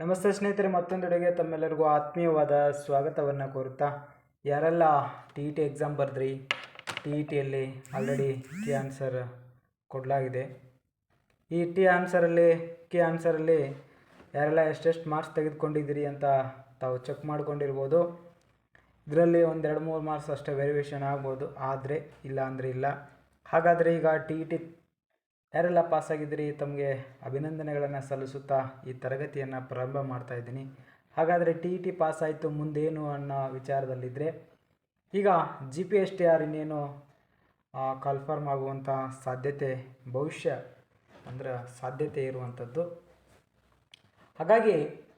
ನಮಸ್ತೆ ಸ್ನೇಹಿತರೆ, ಮತ್ತೊಂದೆಡೆಗೆ ತಮ್ಮೆಲ್ಲರಿಗೂ ಆತ್ಮೀಯವಾದ ಸ್ವಾಗತವನ್ನು ಕೋರುತ್ತಾ, ಯಾರೆಲ್ಲ ಟಿ ಇ ಟಿ ಎಕ್ಸಾಮ್ ಬರೆದ್ರಿ, ಟಿ ಇ ಟಿಯಲ್ಲಿ ಆಲ್ರೆಡಿ ಕೀ ಆನ್ಸರ್ ಕೊಡಲಾಗಿದೆ. ಈ ಕೀ ಆನ್ಸರಲ್ಲಿ ಯಾರೆಲ್ಲ ಎಷ್ಟೆಷ್ಟು ಮಾರ್ಕ್ಸ್ ತೆಗೆದುಕೊಂಡಿದ್ದೀರಿ ಅಂತ ತಾವು ಚೆಕ್ ಮಾಡ್ಕೊಂಡಿರ್ಬೋದು. ಇದರಲ್ಲಿ ಒಂದು 2-3 ಮಾರ್ಕ್ಸ್ ಅಷ್ಟೇ ವೆರಿಯೇಷನ್ ಆಗ್ಬೋದು, ಆದರೆ ಇಲ್ಲ ಅಂದರೆ ಇಲ್ಲ. ಹಾಗಾದರೆ ಈಗ ಟಿ ಇ ಟಿ ಯಾರೆಲ್ಲ ಪಾಸಾಗಿದ್ದೀರಿ ತಮಗೆ ಅಭಿನಂದನೆಗಳನ್ನು ಸಲ್ಲಿಸುತ್ತಾ ಈ ತರಗತಿಯನ್ನು ಪ್ರಾರಂಭ ಮಾಡ್ತಾ ಇದ್ದೀನಿ. ಹಾಗಾದರೆ ಟಿ ಇ ಟಿ ಪಾಸಾಯಿತು, ಮುಂದೇನು ಅನ್ನೋ ವಿಚಾರದಲ್ಲಿದ್ದರೆ, ಈಗ GPSTR ಇನ್ನೇನು ಕನ್ಫರ್ಮ್ ಆಗುವಂಥ ಸಾಧ್ಯತೆ ಇರುವಂಥದ್ದು. ಹಾಗಾಗಿ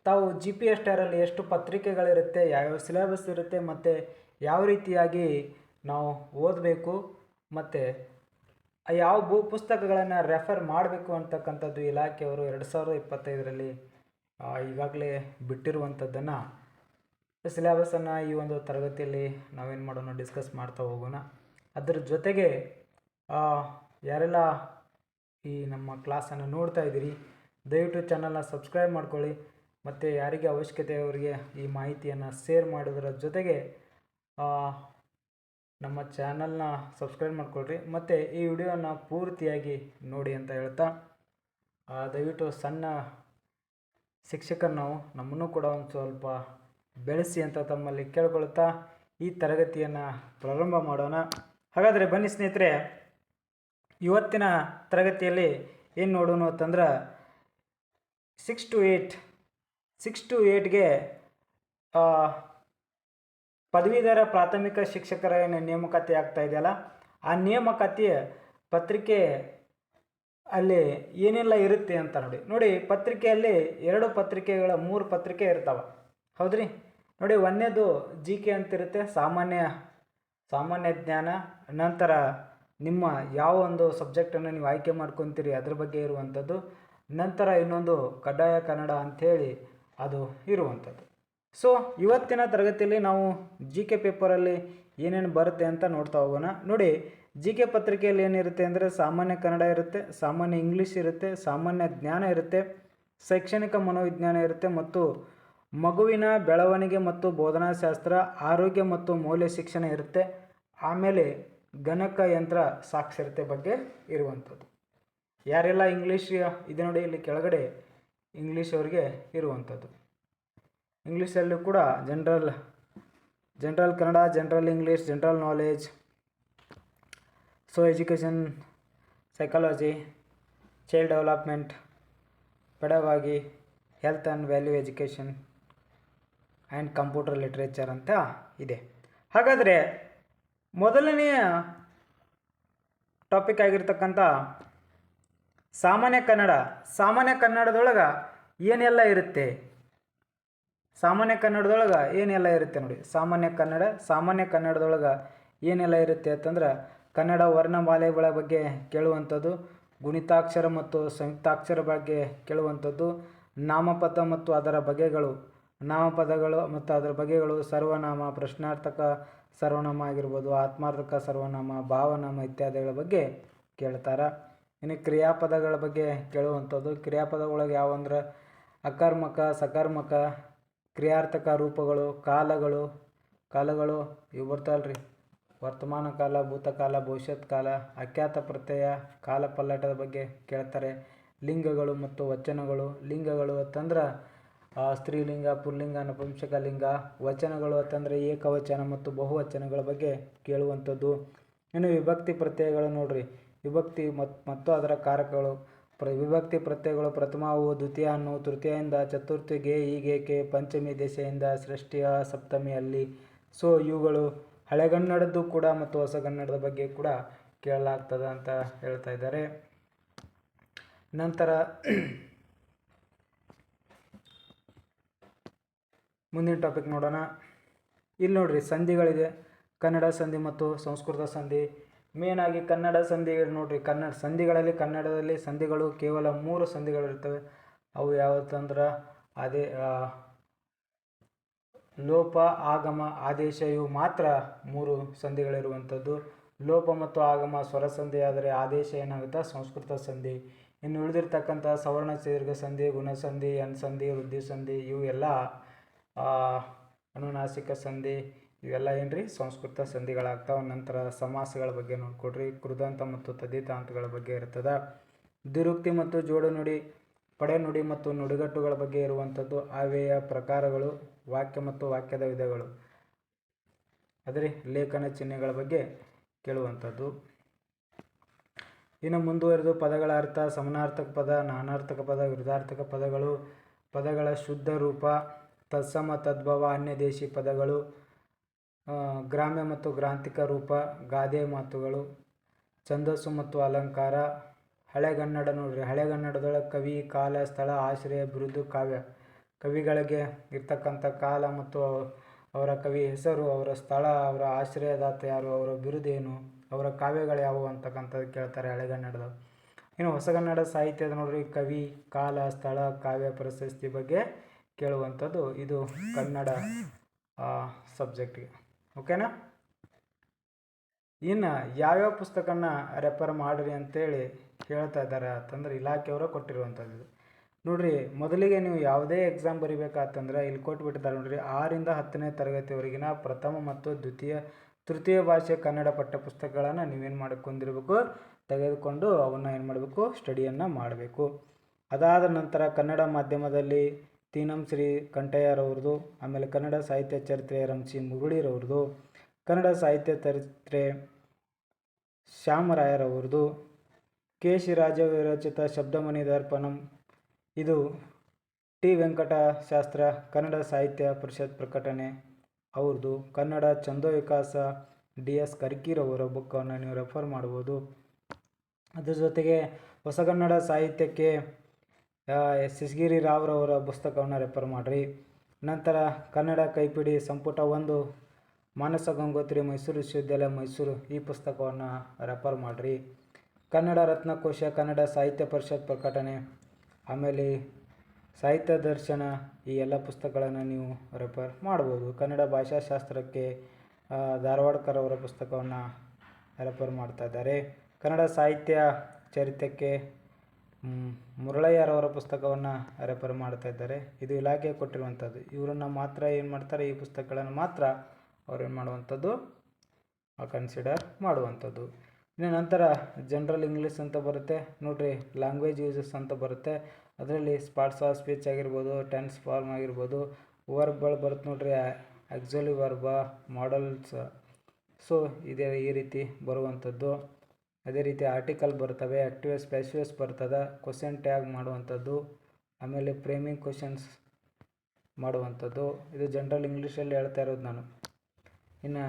ತಾವು GPSTRಲ್ಲಿ ಎಷ್ಟು ಪತ್ರಿಕೆಗಳಿರುತ್ತೆ, ಯಾವ್ಯಾವ ಸಿಲೆಬಸ್ ಇರುತ್ತೆ, ಮತ್ತು ಯಾವ ರೀತಿಯಾಗಿ ನಾವು ಓದಬೇಕು, ಮತ್ತು ಯಾವ ಪುಸ್ತಕಗಳನ್ನು ರೆಫರ್ ಮಾಡಬೇಕು ಅಂತಕ್ಕಂಥದ್ದು ಇಲಾಖೆಯವರು 2025ರಲ್ಲಿ ಈಗಾಗಲೇ ಬಿಟ್ಟಿರುವಂಥದ್ದನ್ನು ಸಿಲೆಬಸನ್ನು ಈ ಒಂದು ತರಗತಿಯಲ್ಲಿ ನಾವೇನು ಮಾಡೋಣ, ಡಿಸ್ಕಸ್ ಮಾಡ್ತಾ ಹೋಗೋಣ. ಅದರ ಜೊತೆಗೆ ಯಾರೆಲ್ಲ ಈ ನಮ್ಮ ಕ್ಲಾಸನ್ನು ನೋಡ್ತಾ ಇದ್ದೀರಿ, ದಯವಿಟ್ಟು ಚಾನಲ್ನ ಸಬ್ಸ್ಕ್ರೈಬ್ ಮಾಡ್ಕೊಳ್ಳಿ, ಮತ್ತು ಯಾರಿಗೆ ಅವಶ್ಯಕತೆ ಅವರಿಗೆ ಈ ಮಾಹಿತಿಯನ್ನು ಶೇರ್ ಮಾಡೋದರ ಜೊತೆಗೆ ನಮ್ಮ ಚಾನಲ್ನ ಸಬ್ಸ್ಕ್ರೈಬ್ ಮಾಡ್ಕೊಳ್ರಿ, ಮತ್ತು ಈ ವಿಡಿಯೋನ ಪೂರ್ತಿಯಾಗಿ ನೋಡಿ ಅಂತ ಹೇಳ್ತಾ, ದಯವಿಟ್ಟು ಸಣ್ಣ ಶಿಕ್ಷಕರು ನಾವು, ನಮ್ಮನ್ನು ಕೂಡ ಒಂದು ಸ್ವಲ್ಪ ಬೆಳೆಸಿ ಅಂತ ತಮ್ಮಲ್ಲಿ ಕೇಳ್ಕೊಳ್ತಾ ಈ ತರಗತಿಯನ್ನು ಪ್ರಾರಂಭ ಮಾಡೋಣ. ಹಾಗಾದರೆ ಬನ್ನಿ ಸ್ನೇಹಿತರೆ, ಇವತ್ತಿನ ತರಗತಿಯಲ್ಲಿ ಏನು ನೋಡೋಣ ಅಂತಂದ್ರೆ 6 to 8ಗೆ ಪದವೀಧರ ಪ್ರಾಥಮಿಕ ಶಿಕ್ಷಕರ ನೇಮಕಾತಿ ಆಗ್ತಾ ಇದೆಯಲ್ಲ, ಆ ನೇಮಕಾತಿಯ ಪತ್ರಿಕೆ ಅಲ್ಲಿ ಏನೆಲ್ಲ ಇರುತ್ತೆ ಅಂತ ನೋಡಿ. ಪತ್ರಿಕೆಯಲ್ಲಿ 3 ಪತ್ರಿಕೆ ಇರ್ತಾವೆ, ಹೌದ್ರಿ. ನೋಡಿ, ಒಂದನೇದು GK ಅಂತಿರುತ್ತೆ, ಸಾಮಾನ್ಯ ಜ್ಞಾನ. ನಂತರ ನಿಮ್ಮ ಯಾವ ಒಂದು ಸಬ್ಜೆಕ್ಟನ್ನು ನೀವು ಆಯ್ಕೆ ಮಾಡ್ಕೊತೀರಿ ಅದ್ರ ಬಗ್ಗೆ ಇರುವಂಥದ್ದು. ನಂತರ ಇನ್ನೊಂದು ಕಡ್ಡಾಯ ಕನ್ನಡ ಅಂಥೇಳಿ ಅದು ಇರುವಂಥದ್ದು. ಸೊ ಇವತ್ತಿನ ತರಗತಿಯಲ್ಲಿ ನಾವು GK ಪೇಪರಲ್ಲಿ ಏನೇನು ಬರುತ್ತೆ ಅಂತ ನೋಡ್ತಾ ಹೋಗೋಣ. ನೋಡಿ, GK ಪತ್ರಿಕೆಯಲ್ಲಿ ಏನಿರುತ್ತೆ ಅಂದರೆ ಸಾಮಾನ್ಯ ಕನ್ನಡ ಇರುತ್ತೆ, ಸಾಮಾನ್ಯ ಇಂಗ್ಲೀಷ್ ಇರುತ್ತೆ, ಸಾಮಾನ್ಯ ಜ್ಞಾನ ಇರುತ್ತೆ, ಶೈಕ್ಷಣಿಕ ಮನೋವಿಜ್ಞಾನ ಇರುತ್ತೆ, ಮತ್ತು ಮಗುವಿನ ಬೆಳವಣಿಗೆ ಮತ್ತು ಬೋಧನಾಶಾಸ್ತ್ರ, ಆರೋಗ್ಯ ಮತ್ತು ಮೌಲ್ಯ ಶಿಕ್ಷಣ ಇರುತ್ತೆ. ಆಮೇಲೆ ಗಣಕಯಂತ್ರ ಸಾಕ್ಷರತೆ ಬಗ್ಗೆ ಇರುವಂಥದ್ದು. ಯಾರೆಲ್ಲ ಇಂಗ್ಲೀಷ್ ಇದೆ ನೋಡಿ, ಇಲ್ಲಿ ಕೆಳಗಡೆ ಇಂಗ್ಲೀಷ್ ಅವರಿಗೆ ಇರುವಂಥದ್ದು. ಇಂಗ್ಲೀಷಲ್ಲೂ ಕೂಡ general Kannada, general English, general knowledge, so education, psychology, child development, ಪೆಡಗಾಗಿ, health and value education and computer literature ಅಂತ ಇದೆ. ಹಾಗಾದರೆ ಮೊದಲನೆಯ ಟಾಪಿಕ್ ಆಗಿರ್ತಕ್ಕಂಥ ಸಾಮಾನ್ಯ ಕನ್ನಡದೊಳಗೆ ಏನೆಲ್ಲ ಇರುತ್ತೆ, ನೋಡಿ. ಸಾಮಾನ್ಯ ಕನ್ನಡದೊಳಗೆ ಏನೆಲ್ಲ ಇರುತ್ತೆ ಅಂತಂದ್ರೆ, ಕನ್ನಡ ವರ್ಣಮಾಲೆಗಳ ಬಗ್ಗೆ ಕೇಳುವಂಥದ್ದು, ಗುಣಿತಾಕ್ಷರ ಮತ್ತು ಸಂಯುಕ್ತಾಕ್ಷರ ಬಗ್ಗೆ ಕೇಳುವಂಥದ್ದು, ನಾಮಪದಗಳು ಮತ್ತು ಅದರ ಬಗೆಗಳು, ಸರ್ವನಾಮ, ಪ್ರಶ್ನಾರ್ಥಕ ಸರ್ವನಾಮ ಆಗಿರ್ಬೋದು, ಆತ್ಮಾರ್ಥಕ ಸರ್ವನಾಮ, ಭಾವನಾಮ ಇತ್ಯಾದಿಗಳ ಬಗ್ಗೆ ಕೇಳ್ತಾರೆ. ಇನ್ನು ಕ್ರಿಯಾಪದಗಳ ಬಗ್ಗೆ ಕೇಳುವಂಥದ್ದು. ಕ್ರಿಯಾಪದಗಳೊಳಗೆ ಯಾವಂದ್ರೆ ಅಕರ್ಮಕ, ಸಕರ್ಮಕ, ಕ್ರಿಯಾರ್ಥಕ ರೂಪಗಳು, ಕಾಲಗಳು ಇವು ಬರ್ತಾವಲ್ರಿ, ವರ್ತಮಾನ ಕಾಲ, ಭೂತಕಾಲ, ಭವಿಷ್ಯತ್ ಕಾಲ, ಅಖ್ಯಾತ ಪ್ರತ್ಯಯ, ಕಾಲ ಪಲ್ಲಟದ ಬಗ್ಗೆ ಕೇಳ್ತಾರೆ. ಲಿಂಗಗಳು ಮತ್ತು ವಚನಗಳು. ಲಿಂಗಗಳು ಅಂತಂದ್ರೆ ಸ್ತ್ರೀಲಿಂಗ, ಪುಲ್ಲಿಂಗ, ನಪುಂಸಕಲಿಂಗ. ವಚನಗಳು ಅಂತಂದರೆ ಏಕವಚನ ಮತ್ತು ಬಹುವಚನಗಳ ಬಗ್ಗೆ ಕೇಳುವಂಥದ್ದು. ಇನ್ನು ವಿಭಕ್ತಿ ಪ್ರತ್ಯಯಗಳು ನೋಡ್ರಿ, ವಿಭಕ್ತಿ ಮತ್ತು ಅದರ ಕಾರಕಗಳು. ವಿಭಕ್ತಿ ಪ್ರತ್ಯಯಗಳು ಪ್ರಥಮವು, ದ್ವಿತೀಯನ್ನು, ತೃತೀಯಿಂದ ಚತುರ್ಥಿಗೆ, ಹೀಗೇಕೆ, ಪಂಚಮಿ ದೆಸೆಯಿಂದ, ಷಷ್ಠಿಯ, ಸಪ್ತಮಿ ಅಲ್ಲಿ. ಸೊ ಇವುಗಳು ಹಳೆಗನ್ನಡದ್ದು ಕೂಡ ಮತ್ತು ಹೊಸಗನ್ನಡದ ಬಗ್ಗೆ ಕೂಡ ಕೇಳಲಾಗ್ತದೆ ಅಂತ ಹೇಳ್ತಾ ಇದ್ದಾರೆ. ನಂತರ ಮುಂದಿನ ಟಾಪಿಕ್ ನೋಡೋಣ. ಇಲ್ಲಿ ನೋಡ್ರಿ, ಸಂಧಿಗಳಿದೆ, ಕನ್ನಡ ಸಂಧಿ ಮತ್ತು ಸಂಸ್ಕೃತ ಸಂಧಿ. ಮೇನಾಗಿ ಕನ್ನಡ ಸಂಧಿ ನೋಡ್ರಿ, ಕನ್ನಡದಲ್ಲಿ ಸಂಧಿಗಳು ಕೇವಲ 3 ಸಂಧಿಗಳಿರ್ತವೆ. ಅವು ಯಾವತ್ತಂದ್ರೆ ಲೋಪ, ಆಗಮ, ಆದೇಶ, ಇವು ಮಾತ್ರ 3 ಸಂಧಿಗಳಿರುವಂಥದ್ದು. ಲೋಪ ಮತ್ತು ಆಗಮ ಸ್ವರ ಸಂಧಿ ಆದರೆ ಆದೇಶ ಏನಾಗುತ್ತೆ ಸಂಸ್ಕೃತ ಸಂಧಿ. ಇನ್ನು ಉಳಿದಿರ್ತಕ್ಕಂಥ ಸವರ್ಣ ದೀರ್ಘ ಸಂಧಿ, ಗುಣಸಂಧಿ, ಸಂಧಿ, ವೃದ್ಧಿ ಸಂಧಿ ಇವು ಎಲ್ಲ ಅನುನಾಸಿಕ ಸಂಧಿ ಇವೆಲ್ಲ ಏನ್ರಿ ಸಂಸ್ಕೃತ ಸಂಧಿಗಳಾಗ್ತಾವೆ. ನಂತರ ಸಮಾಸಗಳ ಬಗ್ಗೆ ನೋಡ್ಕೊಡ್ರಿ. ಕೃದಂತ ಮತ್ತು ತದ್ಧಿತಾಂತಗಳ ಬಗ್ಗೆ ಇರ್ತದೆ. ದ್ವಿರುಕ್ತಿ ಮತ್ತು ಜೋಡುನುಡಿ, ಪಡೆನುಡಿ ಮತ್ತು ನುಡಿಗಟ್ಟುಗಳ ಬಗ್ಗೆ ಇರುವಂಥದ್ದು. ಆವ್ಯಯ ಪ್ರಕಾರಗಳು, ವಾಕ್ಯ ಮತ್ತು ವಾಕ್ಯದ ವಿಧಗಳು, ಅದೇ ಲೇಖನ ಚಿಹ್ನೆಗಳ ಬಗ್ಗೆ ಕೇಳುವಂಥದ್ದು. ಇನ್ನು ಮುಂದುವರೆದು ಪದಗಳ ಅರ್ಥ, ಸಮಾನಾರ್ಥಕ ಪದ, ನಾನಾರ್ಥಕ ಪದ, ವಿರುದ್ಧಾರ್ಥಕ ಪದಗಳು, ಪದಗಳ ಶುದ್ಧ ರೂಪ, ತತ್ಸಮ ತದ್ಭವ, ಅನ್ಯದೇಶಿ ಪದಗಳು, ಗ್ರಾಮ್ಯ ಮತ್ತು ಗ್ರಾಂಥಿಕ ರೂಪ, ಗಾದೆ ಮಾತುಗಳು, ಛಂದಸ್ಸು ಮತ್ತು ಅಲಂಕಾರ. ಹಳೆಗನ್ನಡ ನೋಡ್ರಿ. ಹಳೆಗನ್ನಡದೊಳಗೆ ಕವಿ, ಕಾಲ, ಸ್ಥಳ, ಆಶ್ರಯ, ಬಿರುದು, ಕಾವ್ಯ. ಕವಿಗಳಿಗೆ ಇರ್ತಕ್ಕಂಥ ಕಾಲ ಮತ್ತು ಅವರ ಕವಿ ಹೆಸರು, ಅವರ ಸ್ಥಳ, ಅವರ ಆಶ್ರಯದಾತ ಯಾರು, ಅವರ ಬಿರುದೇನು, ಅವರ ಕಾವ್ಯಗಳು ಯಾವುವು ಅಂತಕ್ಕಂಥದ್ದು ಕೇಳ್ತಾರೆ ಹಳೆಗನ್ನಡದ. ಇನ್ನು ಹೊಸಗನ್ನಡ ಸಾಹಿತ್ಯದ ನೋಡ್ರಿ, ಕವಿ, ಕಾಲ, ಸ್ಥಳ, ಕಾವ್ಯ, ಪ್ರಶಸ್ತಿ ಬಗ್ಗೆ ಕೇಳುವಂಥದ್ದು. ಇದು ಕನ್ನಡ ಸಬ್ಜೆಕ್ಟಿಗೆ. ಓಕೆನಾ. ಇನ್ನು ಯಾವ್ಯಾವ ಪುಸ್ತಕನ ರೆಫರ್ ಮಾಡಿರಿ ಅಂತೇಳಿ ಹೇಳ್ತಾ ಇದ್ದಾರೆ ಅಂತಂದ್ರೆ ಇಲಾಖೆಯವರು ಕೊಟ್ಟಿರುವಂಥದ್ದು ಇದು ನೋಡ್ರಿ. ಮೊದಲಿಗೆ ನೀವು ಯಾವುದೇ ಎಕ್ಸಾಮ್ ಬರಿಬೇಕಾತಂದ್ರೆ ಇಲ್ಲಿ ಕೊಟ್ಬಿಟ್ಟಿದ್ದಾರೆ ನೋಡ್ರಿ. 6ರಿಂದ 10ನೇ ತರಗತಿವರೆಗಿನ ಪ್ರಥಮ ಮತ್ತು ತೃತೀಯ ಭಾಷೆ ಕನ್ನಡ ಪಠ್ಯಪುಸ್ತಕಗಳನ್ನು ನೀವೇನು ಮಾಡ್ಕೊಂಡಿರ್ಬೇಕು, ತೆಗೆದುಕೊಂಡು ಅವನ್ನ ಏನು ಮಾಡಬೇಕು, ಸ್ಟಡಿಯನ್ನು ಮಾಡಬೇಕು. ಅದಾದ ನಂತರ ಕನ್ನಡ ಮಾಧ್ಯಮದಲ್ಲಿ ತೀನಂ ಶ್ರೀ ಕಂಠಯ್ಯರವ್ರದ್ದು, ಆಮೇಲೆ ಕನ್ನಡ ಸಾಹಿತ್ಯ ಚರಿತ್ರೆ ರಂಸಿ ಮುರುಳಿರವ್ರದ್ದು, ಕನ್ನಡ ಸಾಹಿತ್ಯ ಚರಿತ್ರೆ ಶ್ಯಾಮರಾಯರವ್ರದ್ದು, ಕೆ ಶಿರಾಜ ವಿರಚಿತ ಶಬ್ದಮಣಿ ದರ್ಪಣಂ ಇದು ಟಿ ವೆಂಕಟಶಾಸ್ತ್ರ ಕನ್ನಡ ಸಾಹಿತ್ಯ ಪರಿಷತ್ ಪ್ರಕಟಣೆ ಅವ್ರದ್ದು, ಕನ್ನಡ ಛಂದೋ ವಿಕಾಸ ಡಿ.ಎಸ್. ಕರ್ಕೀರವರ ಬುಕ್ಕನ್ನು ನೀವು ರೆಫರ್ ಮಾಡ್ಬೋದು. ಅದ್ರ ಜೊತೆಗೆ ಹೊಸಗನ್ನಡ ಸಾಹಿತ್ಯಕ್ಕೆ ಎಸ್ ಗಿರಿ ರಾವ್ರವರ ಪುಸ್ತಕವನ್ನು ರೆಫರ್ ಮಾಡಿರಿ. ನಂತರ ಕನ್ನಡ ಕೈಪಿಡಿ ಸಂಪುಟ 1 ಮಾನಸ ಗಂಗೋತ್ರಿ ಮೈಸೂರು ವಿಶ್ವವಿದ್ಯಾಲಯ ಮೈಸೂರು ಈ ಪುಸ್ತಕವನ್ನು ರೆಫರ್ ಮಾಡಿರಿ. ಕನ್ನಡ ರತ್ನಕೋಶ ಕನ್ನಡ ಸಾಹಿತ್ಯ ಪರಿಷತ್ ಪ್ರಕಟಣೆ, ಆಮೇಲೆ ಸಾಹಿತ್ಯ ದರ್ಶನ ಈ ಎಲ್ಲ ಪುಸ್ತಕಗಳನ್ನು ನೀವು ರೆಫರ್ ಮಾಡ್ಬೋದು. ಕನ್ನಡ ಭಾಷಾಶಾಸ್ತ್ರಕ್ಕೆ ಧಾರವಾಡಕರ್ ಅವರ ಪುಸ್ತಕವನ್ನು ರೆಫರ್ ಮಾಡ್ತಾ ಇದ್ದಾರೆ. ಕನ್ನಡ ಸಾಹಿತ್ಯ ಚರಿತ್ರೆಗೆ ಮುರಳಯ್ಯರವರ ಪುಸ್ತಕವನ್ನು ರೆಫರ್ ಮಾಡ್ತಾ ಇದ್ದಾರೆ. ಇದು ಇಲಾಖೆ ಕೊಟ್ಟಿರುವಂಥದ್ದು. ಇವರನ್ನು ಮಾತ್ರ ಏನು ಮಾಡ್ತಾರೆ, ಈ ಪುಸ್ತಕಗಳನ್ನು ಮಾತ್ರ ಅವ್ರು ಏನು ಮಾಡುವಂಥದ್ದು, ಕನ್ಸಿಡರ್ ಮಾಡುವಂಥದ್ದು. ಇನ್ನು ನಂತರ ಜನರಲ್ ಇಂಗ್ಲೀಷ್ ಅಂತ ಬರುತ್ತೆ ನೋಡ್ರಿ. ಲ್ಯಾಂಗ್ವೇಜ್ ಯೂಸಸ್ ಅಂತ ಬರುತ್ತೆ. ಅದರಲ್ಲಿ ಪಾರ್ಟ್ಸ್ ಆಫ್ ಸ್ಪೀಚ್ ಆಗಿರ್ಬೋದು, ಟೆನ್ಸ್ ಫಾರ್ಮ್ ಆಗಿರ್ಬೋದು, ವರ್ಬ್ಗಳು ಬರುತ್ತೆ ನೋಡ್ರಿ, ಆಕ್ಸಿಲರಿ ವರ್ಬ, ಮಾಡಲ್ಸ್. ಸೊ ಇದೇ ಈ ರೀತಿ ಬರುವಂಥದ್ದು. ಅದೇ ರೀತಿ ಆರ್ಟಿಕಲ್ ಬರ್ತವೆ, ಆಕ್ಟಿವಸ್ ಪ್ಯಾಸಿವಸ್ ಬರ್ತದೆ, ಕ್ವಶನ್ ಟ್ಯಾಗ್ ಮಾಡುವಂಥದ್ದು, ಆಮೇಲೆ ಫ್ರೇಮಿಂಗ್ ಕ್ವಶನ್ಸ್ ಮಾಡುವಂಥದ್ದು. ಇದು ಜನರಲ್ ಇಂಗ್ಲೀಷಲ್ಲಿ ಹೇಳ್ತಾ ಇರೋದು ನಾನು. ಇನ್ನು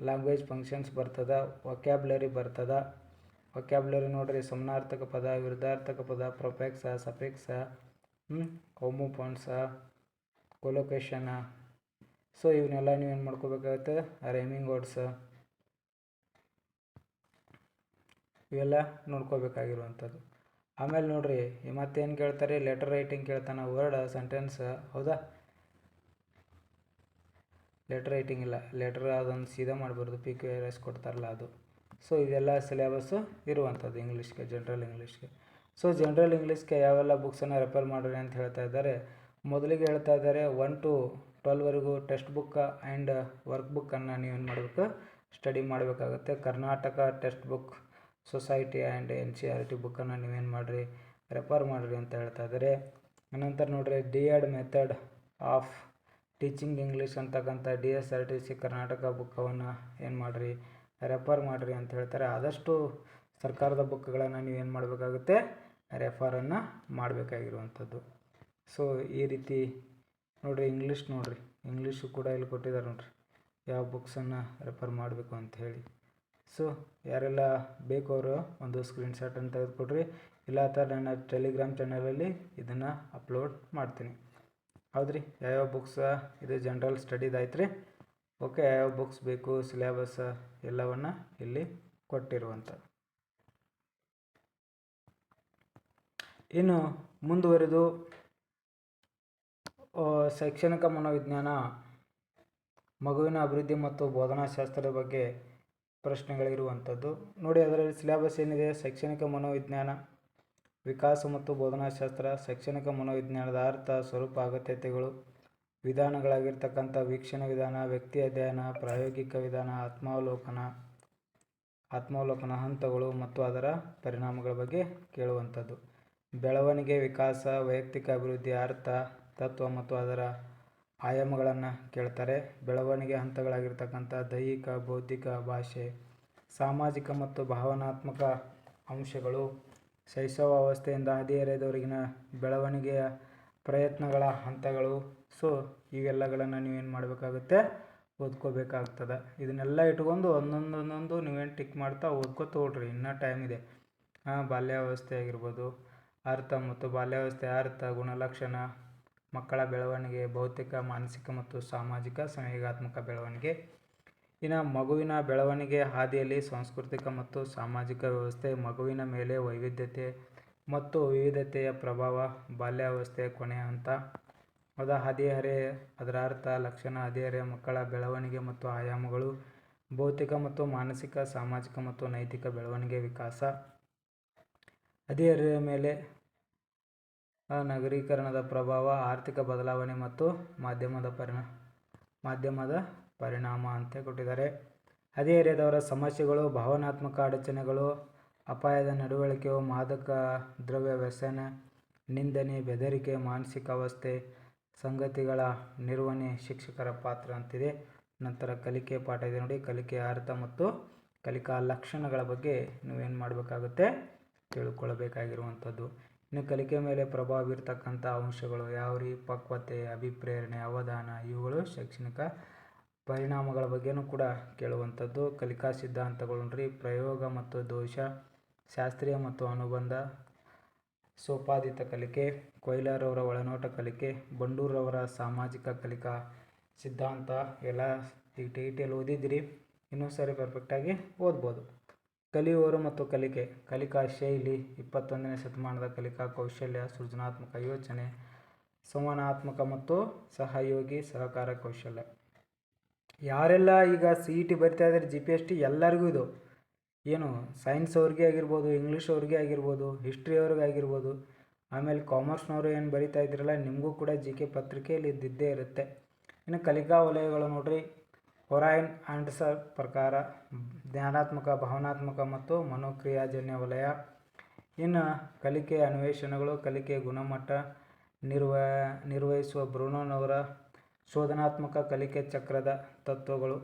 ಲ್ಯಾಂಗ್ವೇಜ್ ಫಂಕ್ಷನ್ಸ್ ಬರ್ತದೆ, ವೊಕ್ಯಾಬ್ಲರಿ ಬರ್ತದೆ. ವೊಕ್ಯಾಬ್ಲರಿ ನೋಡ್ರಿ, ಸಮಾನಾರ್ಥಕ ಪದ, ವಿರುದ್ಧಾರ್ಥಕ ಪದ, ಪ್ರೊಫೆಕ್ಸ, ಸಫಿಕ್ಸ, ಹೋಮೋಫೋನ್ಸ, ಕೊಲೊಕೇಶನ. ಸೊ ಇವನ್ನೆಲ್ಲ ನೀವೇನು ಮಾಡ್ಕೋಬೇಕಾಗುತ್ತೆ, ರೈಮಿಂಗ್ ವರ್ಡ್ಸ್ ಇವೆಲ್ಲ ನೋಡ್ಕೋಬೇಕಾಗಿರುವಂಥದ್ದು. ಆಮೇಲೆ ನೋಡ್ರಿ ಮತ್ತೇನು ಕೇಳ್ತಾರೆ, ಲೆಟರ್ ರೈಟಿಂಗ್ ಕೇಳ್ತಾನೆ, ವರ್ಡ್ ಸೆಂಟೆನ್ಸ್. ಹೌದಾ, ಲೆಟರ್ ರೈಟಿಂಗ್ ಇಲ್ಲ, ಲೆಟರ್ ಅದೊಂದು ಸೀದಾ ಮಾಡಬಾರ್ದು, PQRS ಕೊಡ್ತಾರಲ್ಲ ಅದು. ಸೊ ಇದೆಲ್ಲ ಸಿಲೆಬಸ್ಸು ಇರುವಂಥದ್ದು ಇಂಗ್ಲೀಷ್ಗೆ, ಜನರಲ್ ಇಂಗ್ಲೀಷ್ಗೆ. ಸೊ ಜನರಲ್ ಇಂಗ್ಲೀಷ್ಗೆ ಯಾವೆಲ್ಲ ಬುಕ್ಸನ್ನು ರೆಫರ್ ಮಾಡಿರಿ ಅಂತ ಹೇಳ್ತಾ ಇದ್ದಾರೆ. ಮೊದಲಿಗೆ ಹೇಳ್ತಾ ಇದ್ದಾರೆ 1 to 12ವರೆಗೂ ಟೆಕ್ಸ್ಟ್ ಬುಕ್ ಆ್ಯಂಡ್ ವರ್ಕ್ ಬುಕ್ಕನ್ನು ನೀವೇನು ಮಾಡಬೇಕು, ಸ್ಟಡಿ ಮಾಡಬೇಕಾಗುತ್ತೆ. Karnataka text book society and NCERT ಬುಕ್ಕನ್ನು ನೀವೇನು ಮಾಡಿರಿ, ರೆಫರ್ ಮಾಡಿರಿ ಅಂತ ಹೇಳ್ತಾ ಇದ್ದಾರೆ. ಅನಂತರ ನೋಡ್ರಿ ಡಿ.ಎಡ್ ಮೆಥಡ್ ಆಫ್ ಟೀಚಿಂಗ್ ಇಂಗ್ಲೀಷ್ ಅಂತಕ್ಕಂಥ DSRTC ಕರ್ನಾಟಕ ಬುಕ್ಕವನ್ನು ಏನು ಮಾಡಿರಿ, ರೆಫರ್ ಮಾಡಿರಿ ಅಂತ ಹೇಳ್ತಾರೆ. ಆದಷ್ಟು ಸರ್ಕಾರದ ಬುಕ್ಗಳನ್ನು ನೀವೇನು ಮಾಡಬೇಕಾಗುತ್ತೆ, ರೆಫರನ್ನು ಮಾಡಬೇಕಾಗಿರುವಂಥದ್ದು. ಸೊ ಈ ರೀತಿ ನೋಡಿರಿ ಇಂಗ್ಲೀಷು ಕೂಡ ಇಲ್ಲಿ ಕೊಟ್ಟಿದ್ದಾರೆ ನೋಡಿರಿ, ಯಾವ ಬುಕ್ಸನ್ನು ರೆಫರ್ ಮಾಡಬೇಕು ಅಂತ ಹೇಳಿ. ಸೊ ಯಾರೆಲ್ಲ ಬೇಕು ಅವರು ಒಂದು ಸ್ಕ್ರೀನ್ಶಾಟನ್ನು ತೆಗೆದುಕೊಡ್ರಿ. ಇಲ್ಲ ನನ್ನ ಟೆಲಿಗ್ರಾಮ್ ಚಾನಲಲ್ಲಿ ಇದನ್ನು ಅಪ್ಲೋಡ್ ಮಾಡ್ತೀನಿ. ಹೌದ್ರಿ, ಯಾವ್ಯಾವ ಬುಕ್ಸ್ ಇದು ಜನರಲ್ ಸ್ಟಡಿದಾಯ್ತು ರೀ. ಓಕೆ, ಯಾವ್ಯಾವ ಬುಕ್ಸ್ ಬೇಕು, ಸಿಲೆಬಸ್ ಎಲ್ಲವನ್ನು ಇಲ್ಲಿ ಕೊಟ್ಟಿರುವಂಥದ್ದು. ಇನ್ನು ಮುಂದುವರೆದು ಶೈಕ್ಷಣಿಕ ಮನೋವಿಜ್ಞಾನ, ಮಗುವಿನ ಅಭಿವೃದ್ಧಿ ಮತ್ತು ಬೋಧನಾಶಾಸ್ತ್ರದ ಬಗ್ಗೆ ಪ್ರಶ್ನೆಗಳಿರುವಂಥದ್ದು ನೋಡಿ. ಅದರಲ್ಲಿ ಸಿಲೆಬಸ್ ಏನಿದೆ, ಶೈಕ್ಷಣಿಕ ಮನೋವಿಜ್ಞಾನ ವಿಕಾಸ ಮತ್ತು ಬೋಧನಾಶಾಸ್ತ್ರ, ಶೈಕ್ಷಣಿಕ ಮನೋವಿಜ್ಞಾನದ ಅರ್ಥ, ಸ್ವರೂಪ, ಅಗತ್ಯತೆಗಳು, ವಿಧಾನಗಳಾಗಿರ್ತಕ್ಕಂಥ ವೀಕ್ಷಣೆ ವಿಧಾನ, ವ್ಯಕ್ತಿ ಅಧ್ಯಯನ, ಪ್ರಾಯೋಗಿಕ ವಿಧಾನ, ಆತ್ಮಾವಲೋಕನ ಹಂತಗಳು ಮತ್ತು ಅದರ ಪರಿಣಾಮಗಳ ಬಗ್ಗೆ ಕೇಳುವಂಥದ್ದು. ಬೆಳವಣಿಗೆ, ವಿಕಾಸ, ವೈಯಕ್ತಿಕ ಅಭಿವೃದ್ಧಿ, ಅರ್ಥ, ತತ್ವ ಮತ್ತು ಅದರ ಆಯಾಮಗಳನ್ನು ಕೇಳ್ತಾರೆ. ಬೆಳವಣಿಗೆ ಹಂತಗಳಾಗಿರ್ತಕ್ಕಂಥ ದೈಹಿಕ, ಬೌದ್ಧಿಕ, ಭಾಷೆ, ಸಾಮಾಜಿಕ ಮತ್ತು ಭಾವನಾತ್ಮಕ ಅಂಶಗಳು, ಶೈಶವಾವಸ್ಥೆಯಿಂದ ಹದಿಹರೆಯದವರೆಗಿನ ಬೆಳವಣಿಗೆಯ ಪ್ರಯತ್ನಗಳ ಹಂತಗಳು. ಸೊ ಇವೆಲ್ಲಗಳನ್ನು ನೀವೇನು ಮಾಡಬೇಕಾಗುತ್ತೆ, ಓದ್ಕೋಬೇಕಾಗ್ತದೆ. ಇದನ್ನೆಲ್ಲ ಇಟ್ಕೊಂಡು ಒಂದೊಂದು ನೀವೇನು ಟಿಕ್ ಮಾಡ್ತಾ ಓದ್ಕೋತ ಹೋಗ್ರಿ, ಇನ್ನೂ ಟೈಮ್ ಇದೆ. ಬಾಲ್ಯಾವಸ್ಥೆ ಆಗಿರ್ಬೋದು, ಅರ್ಥ ಮತ್ತು ಬಾಲ್ಯಾವಸ್ಥೆ ಅರ್ಥ, ಗುಣಲಕ್ಷಣ, ಮಕ್ಕಳ ಬೆಳವಣಿಗೆ, ಭೌತಿಕ, ಮಾನಸಿಕ ಮತ್ತು ಸಾಮಾಜಿಕ ಸಂವೇಗಾತ್ಮಕ ಬೆಳವಣಿಗೆ. ಇನ್ನು ಮಗುವಿನ ಬೆಳವಣಿಗೆ ಹಾದಿಯಲ್ಲಿ ಸಾಂಸ್ಕೃತಿಕ ಮತ್ತು ಸಾಮಾಜಿಕ ವ್ಯವಸ್ಥೆ, ಮಗುವಿನ ಮೇಲೆ ವೈವಿಧ್ಯತೆ ಮತ್ತು ವಿವಿಧತೆಯ ಪ್ರಭಾವ, ಬಾಲ್ಯಾವಸ್ಥೆಯ ಕೊನೆಯ ಹಂತ, ಹದಿಹರೆಯ, ಅದರ ಅರ್ಥ, ಲಕ್ಷಣ, ಹದಿಹರೆಯ ಮಕ್ಕಳ ಬೆಳವಣಿಗೆ ಮತ್ತು ಆಯಾಮಗಳು, ಭೌತಿಕ ಮತ್ತು ಮಾನಸಿಕ, ಸಾಮಾಜಿಕ ಮತ್ತು ನೈತಿಕ ಬೆಳವಣಿಗೆ, ವಿಕಾಸ, ಹದಿಹರೆಯ ಮೇಲೆ ನಗರೀಕರಣದ ಪ್ರಭಾವ, ಆರ್ಥಿಕ ಬದಲಾವಣೆ ಮತ್ತು ಮಾಧ್ಯಮದ ಪರಿಣಾಮ ಅಂತ ಕೊಟ್ಟಿದ್ದಾರೆ. ಹದಿಹರೆಯದವರ ಸಮಸ್ಯೆಗಳು, ಭಾವನಾತ್ಮಕ ಅಡಚಣೆಗಳು, ಅಪಾಯದ ನಡವಳಿಕೆಯು, ಮಾದಕ ದ್ರವ್ಯ ವ್ಯಸನ, ನಿಂದನೆ, ಬೆದರಿಕೆ, ಮಾನಸಿಕ ಅವಸ್ಥೆ, ಸಂಗತಿಗಳ ನಿರ್ವಹಣೆ, ಶಿಕ್ಷಕರ ಪಾತ್ರ ಅಂತಿದೆ. ನಂತರ ಕಲಿಕೆ ಪಾಠ ಇದೆ ನೋಡಿ. ಕಲಿಕೆಯ ಅರ್ಥ ಮತ್ತು ಕಲಿಕಾ ಲಕ್ಷಣಗಳ ಬಗ್ಗೆ ನೀವೇನು ಮಾಡಬೇಕಾಗುತ್ತೆ, ತಿಳ್ಕೊಳ್ಬೇಕಾಗಿರುವಂಥದ್ದು. ಇನ್ನು ಕಲಿಕೆ ಮೇಲೆ ಪ್ರಭಾವ ಬೀರ್ತಕ್ಕಂಥ ಅಂಶಗಳು ಯಾವ್ರಿ, ಪಕ್ವತೆ, ಅಭಿಪ್ರೇರಣೆ, ಅವಧಾನ, ಇವುಗಳು ಶೈಕ್ಷಣಿಕ ಪರಿಣಾಮಗಳ ಬಗ್ಗೆನೂ ಕೂಡ ಕೇಳುವಂಥದ್ದು. ಕಲಿಕಾ ಸಿದ್ಧಾಂತಗಳು ನೋಡ್ರಿ, ಪ್ರಯೋಗ ಮತ್ತು ದೋಷ, ಶಾಸ್ತ್ರೀಯ ಮತ್ತು ಅನುಬಂಧ, ಸೋಪಾದಿತ ಕಲಿಕೆ, ಕೊಯ್ಲರವರ ಒಳನೋಟ ಕಲಿಕೆ, ಬಂಡೂರವರ ಸಾಮಾಜಿಕ ಕಲಿಕಾ ಸಿದ್ಧಾಂತ. ಎಲ್ಲ ಈಗ ಟಿ.ಟಿ.ಯಲ್ಲಿ ಓದಿದ್ದೀರಿ, ಇನ್ನೂ ಸರಿ ಪರ್ಫೆಕ್ಟಾಗಿ ಓದ್ಬೋದು. ಕಲಿಯುವವರು ಮತ್ತು ಕಲಿಕೆ, ಕಲಿಕಾ ಶೈಲಿ, 21ನೇ ಶತಮಾನದ ಕಲಿಕಾ ಕೌಶಲ್ಯ, ಸೃಜನಾತ್ಮಕ ಯೋಚನೆ, ಸಂವಹನಾತ್ಮಕ ಮತ್ತು ಸಹಯೋಗಿ ಸಹಕಾರ ಕೌಶಲ್ಯ. ಯಾರೆಲ್ಲ ಈಗ CET ಬರಿತಾ ಇದ್ದಾರೆ, GPST, ಎಲ್ಲರಿಗೂ ಇದು ಏನು ಸೈನ್ಸ್ ಅವ್ರಿಗೆ ಆಗಿರ್ಬೋದು, ಇಂಗ್ಲೀಷ್ ಅವ್ರಿಗೆ ಆಗಿರ್ಬೋದು, ಹಿಸ್ಟ್ರಿ ಅವ್ರಿಗೆ ಆಗಿರ್ಬೋದು, ಆಮೇಲೆ ಕಾಮರ್ಸ್ನವರು ಏನು ಬರಿತಾ ಇದ್ದೀರಲ್ಲ, ನಿಮಗೂ ಕೂಡ GK ಪತ್ರಿಕೆಯಲ್ಲಿ ಇದ್ದಿದ್ದೇ ಇರುತ್ತೆ. ಇನ್ನು ಕಲಿಕಾ ವಲಯಗಳು ನೋಡ್ರಿ, ಹೊರೈನ್ ಆಂಡರ್ಸನ್ ಪ್ರಕಾರ ಜ್ಞಾನಾತ್ಮಕ, ಭಾವನಾತ್ಮಕ ಮತ್ತು ಮನೋಕ್ರಿಯಾಜನ್ಯ ವಲಯ. ಇನ್ನು ಕಲಿಕೆ ಅನ್ವೇಷಣೆಗಳು, ಕಲಿಕೆ ಗುಣಮಟ್ಟ ನಿರ್ವಹಿಸುವ ಬ್ರೂನೋನವರ ಶೋಧನಾತ್ಮಕ ಕಲಿಕೆ ಚಕ್ರದ ತತ್ವಗಳು,